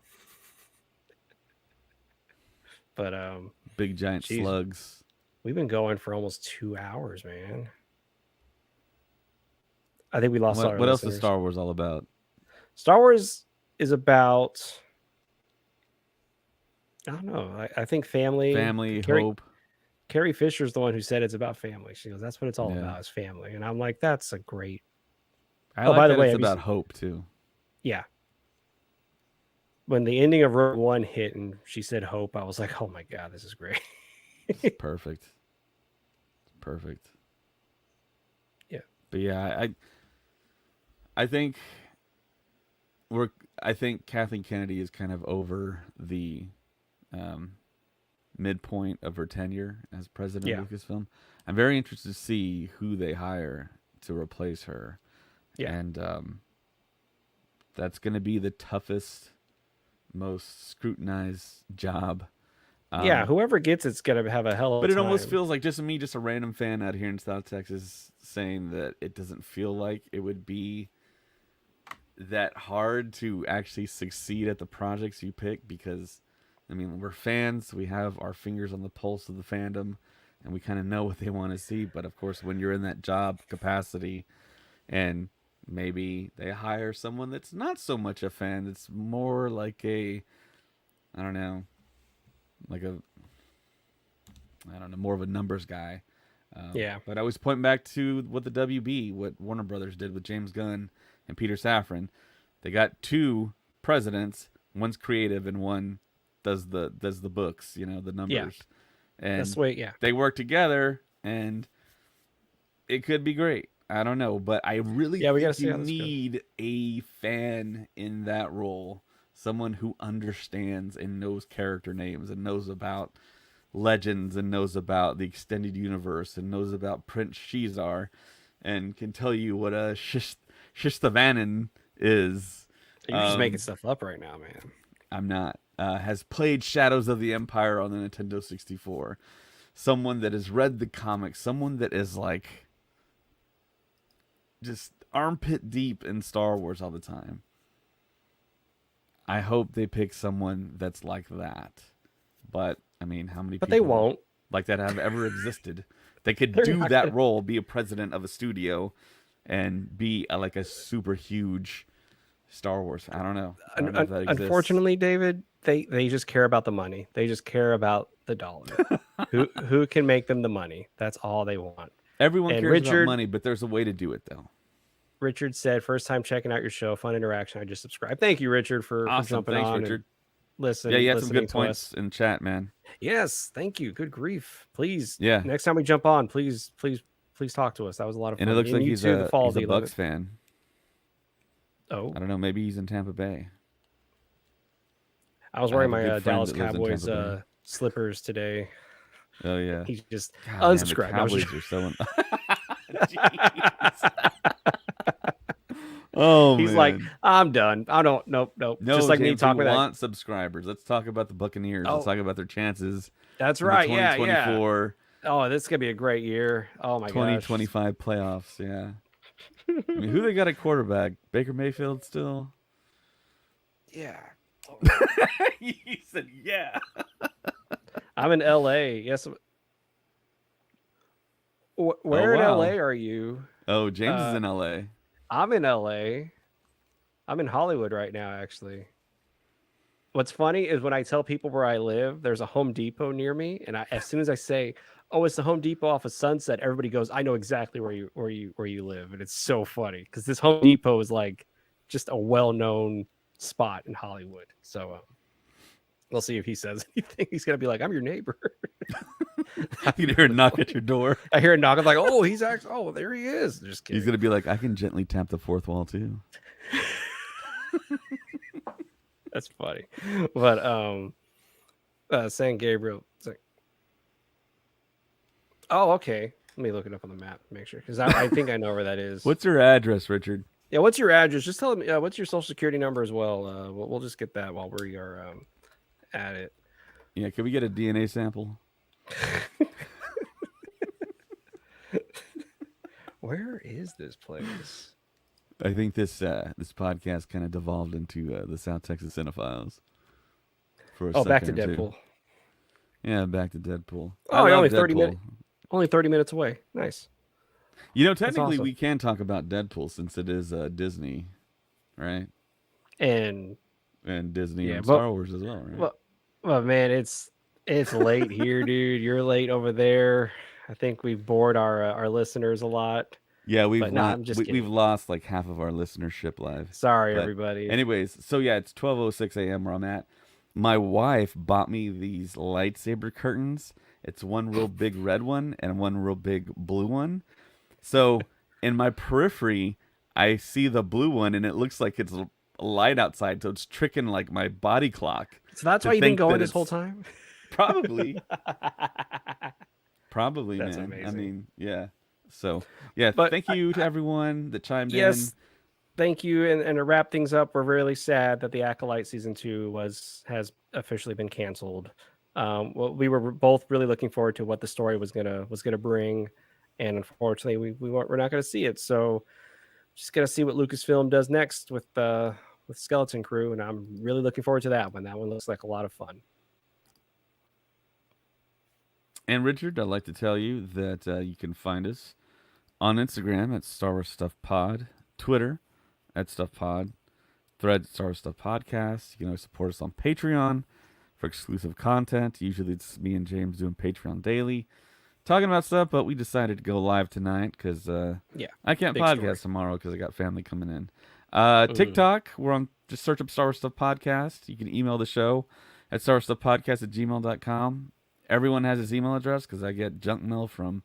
But big giant geez, slugs. we've been going for almost 2 hours, man. I think we lost all our What else is listeners. Star Wars all about? Star Wars is about I don't know. I think family. Family, hope. Carrie Fisher's the one who said it's about family. She goes, "That's what it's all Yeah, about is family." And I'm like, "That's a great." I Oh, like by the that way, it's have you about seen? hope too. Yeah, when the ending of Rogue One hit and she said hope, I was like, "Oh my god, this is great." It's perfect. Perfect. Yeah, But yeah, I think we're I think Kathleen Kennedy is kind of over the um, midpoint of her tenure as president yeah, of Lucasfilm. I'm very interested to see who they hire to replace her, yeah, and that's going to be the toughest, most scrutinized job. yeah. Um, Whoever gets it's gonna have a hell of but a it almost time. feels like just me, just a random fan out here in South Texas, saying that it doesn't feel like it would be that hard to actually succeed at the projects you pick because I mean we're fans, we have our fingers on the pulse of the fandom and we kind of know what they want to see, but of course when you're in that job capacity and maybe they hire someone that's not so much a fan, it's more like a I don't know, like a I don't know, more of a numbers guy. Yeah, But I always point back to what the WB, what Warner Brothers did with James Gunn and Peter Safran. They got two presidents. One's creative and one does the books, you know, the yeah. numbers. That's And the way. Yeah, they work together, and it could be great. I don't know, but I really yeah. We got to think see you how this goes. need a fan in that role, someone who understands and knows character names and knows about legends and knows about the extended universe and knows about Prince Shizar and can tell you what a Shistavanen is. You're just making Um, stuff up right now, man. I'm not. Has played Shadows of the Empire on the Nintendo 64. Someone that has read the comics. Someone that is like just armpit deep in Star Wars all the time. I hope they pick someone that's like that. But I mean, how many But they people won't. like that have ever existed? They could They're do not that gonna. role, be a president of a studio, and be like a super huge Star Wars. I don't know. I don't know if that exists. Unfortunately, David, they just care about the money. They just care about the dollar. Who can make them the money? That's all they want. Everyone And cares about money, but there's a way to do it though. Richard said, first time checking out your show, fun interaction. I just subscribed. Thank you, Richard, for Awesome. jumping Thanks, on and Richard. Yeah, you had some listening good to us. points in chat, man. Yes, thank you. Good grief. Please, Yeah. next time we jump on, please Please talk to us. That was a lot of And it fun. looks And like you too, the fall he's a D. Love Bucks it. fan. Oh, I don't know. Maybe he's in Tampa Bay. I was I wearing have a my good friend Dallas that lives in Cowboys Tampa Bay. slippers today. Oh yeah. He just God, man, the unsubscribed. I was Cowboys just... are so. Jeez. Oh He's like, man. I'm done. I don't. Nope. Nope. Just No, like me James, we talking about that. want subscribers. Let's talk about the Buccaneers. Let's Oh, talk about their chances that's in the right. Yeah. Yeah. 2024 Oh, this is gonna be a great year. Oh my gosh. 2025 playoffs. Yeah. I mean, who they got at quarterback? Baker Mayfield still? Yeah. He said, yeah. I'm in LA. Yes. Oh, Where in wow. LA are you? Oh, James is in LA. I'm in LA. I'm in Hollywood right now, actually. What's funny is when I tell people where I live, there's a Home Depot near me, and as soon as I say, "Oh, it's the Home Depot off of Sunset," everybody goes, "I know exactly where you live," and it's so funny because this Home Depot is like just a well-known spot in Hollywood. So we'll see if he says anything. He's gonna be like, "I'm your neighbor." You can hear a knock at your door. I hear a knock. I'm like, "Oh, he's actually. Oh, there he is." Just kidding. He's gonna be like, I can gently tap the fourth wall too. That's funny. But San Gabriel. Oh, okay. Let me look it up on the map, make sure, because I think I know where that is. What's your address, Richard? Yeah, what's your address? Just tell me what's your social security number as well. We'll just get that while we are at it. Yeah, can we get a DNA sample? Where is this place? I think this podcast kind of devolved into the South Texas Cinephiles. For a Back to second or two. Deadpool. Yeah, back to Deadpool. Oh, I love only Deadpool. 30 minutes. Only 30 minutes away. Nice. You know, technically, awesome. we can talk about Deadpool since it is Disney, right? And Disney and but- Star Wars as well, right? Well, man, it's late here, dude. You're late over there. I think we've bored our listeners a lot. Yeah, But no, I'm just we've kidding. lost like half of our listenership live. Sorry, But everybody. Anyways, so yeah, it's 12:06 a.m. where I'm at. My wife bought me these lightsaber curtains. It's one real big red one and one real big blue one. So in my periphery, I see the blue one, and it looks like it's a light outside, so it's tricking like my body clock. So that's to why you've been think going that this whole it's- time? Probably, probably, That's man. I amazing. mean, yeah. So yeah, But thank you to everyone that chimed Yes. in. Thank you. And to wrap things up, we're really sad that the Acolyte season 2 has officially been canceled. Well, we were both really looking forward to what the story was gonna bring, and unfortunately, we're not gonna see it. So, just gonna see what Lucasfilm does next with Skeleton Crew, and I'm really looking forward to that one. That one looks like a lot of fun. And Richard, I'd like to tell you that you can find us on Instagram at Star Wars Stuff Pod, Twitter at Stuff Pod, Threads Star Wars Stuff Podcast. You can always support us on Patreon for exclusive content. Usually it's me and James doing Patreon daily, talking about stuff, but we decided to go live tonight because I can't big podcast story. tomorrow because I got family coming in. TikTok, we're on, just search up Star Wars Stuff Podcast. You can email the show at starwarstuffpodcast@gmail.com. Everyone has his email address because I get junk mail from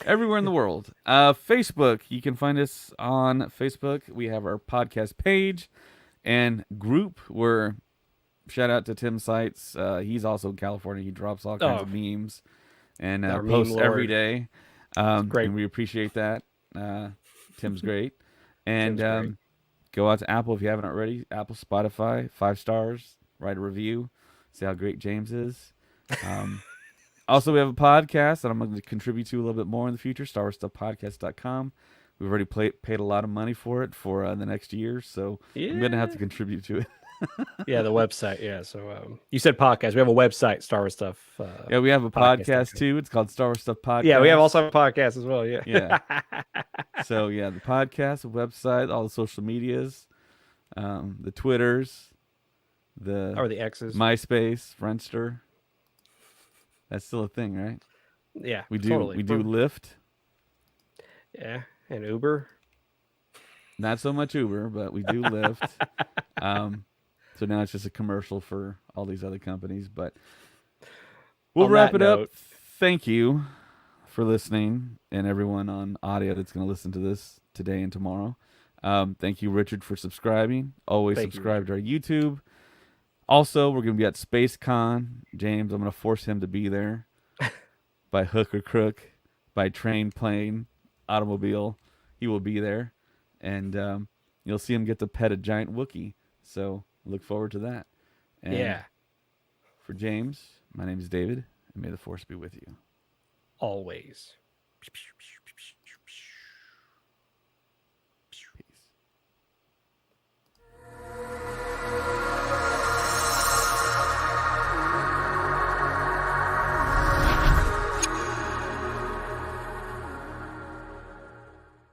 everywhere in the world. Facebook, you can find us on Facebook. We have our podcast page and group where, shout out to Tim Seitz. He's also in California. He drops all kinds of memes and Our meme posts every lord. day. Great. And we appreciate that. Tim's great. And Tim's great. go out to Apple if you haven't already. Apple, Spotify, 5 stars. Write a review. See how great James is. Also, we have a podcast that I'm going to contribute to a little bit more in the future, StarWarsStuffPodcast.com. We've already paid a lot of money for it for the next year, so I'm going to have to contribute to it. Yeah, the website. Yeah, so you said podcast. We have a website, Star Wars Stuff. Yeah, we have a podcast, podcast too. It's called Star Wars Stuff Podcast. Yeah, we have also a podcast as well. Yeah. Yeah. So yeah, the podcast, the website, all the social medias, the Twitters, Or the X's. MySpace, Friendster. That's still a thing, right? Yeah, We do totally. Lyft. Yeah, and Uber. Not so much Uber, but we do Lyft. So now it's just a commercial for all these other companies. But we'll On wrap that it up. note- Thank you for listening, and everyone on audio that's going to listen to this today and tomorrow. Thank you, Richard, for subscribing. Always Thank you, subscribe Richard. to our YouTube. Also, we're going to be at SpaceCon. James, I'm going to force him to be there by hook or crook, by train, plane, automobile. He will be there, and you'll see him get to pet a giant Wookiee. So look forward to that. And Yeah, for James, my name is David, and may the force be with you. always.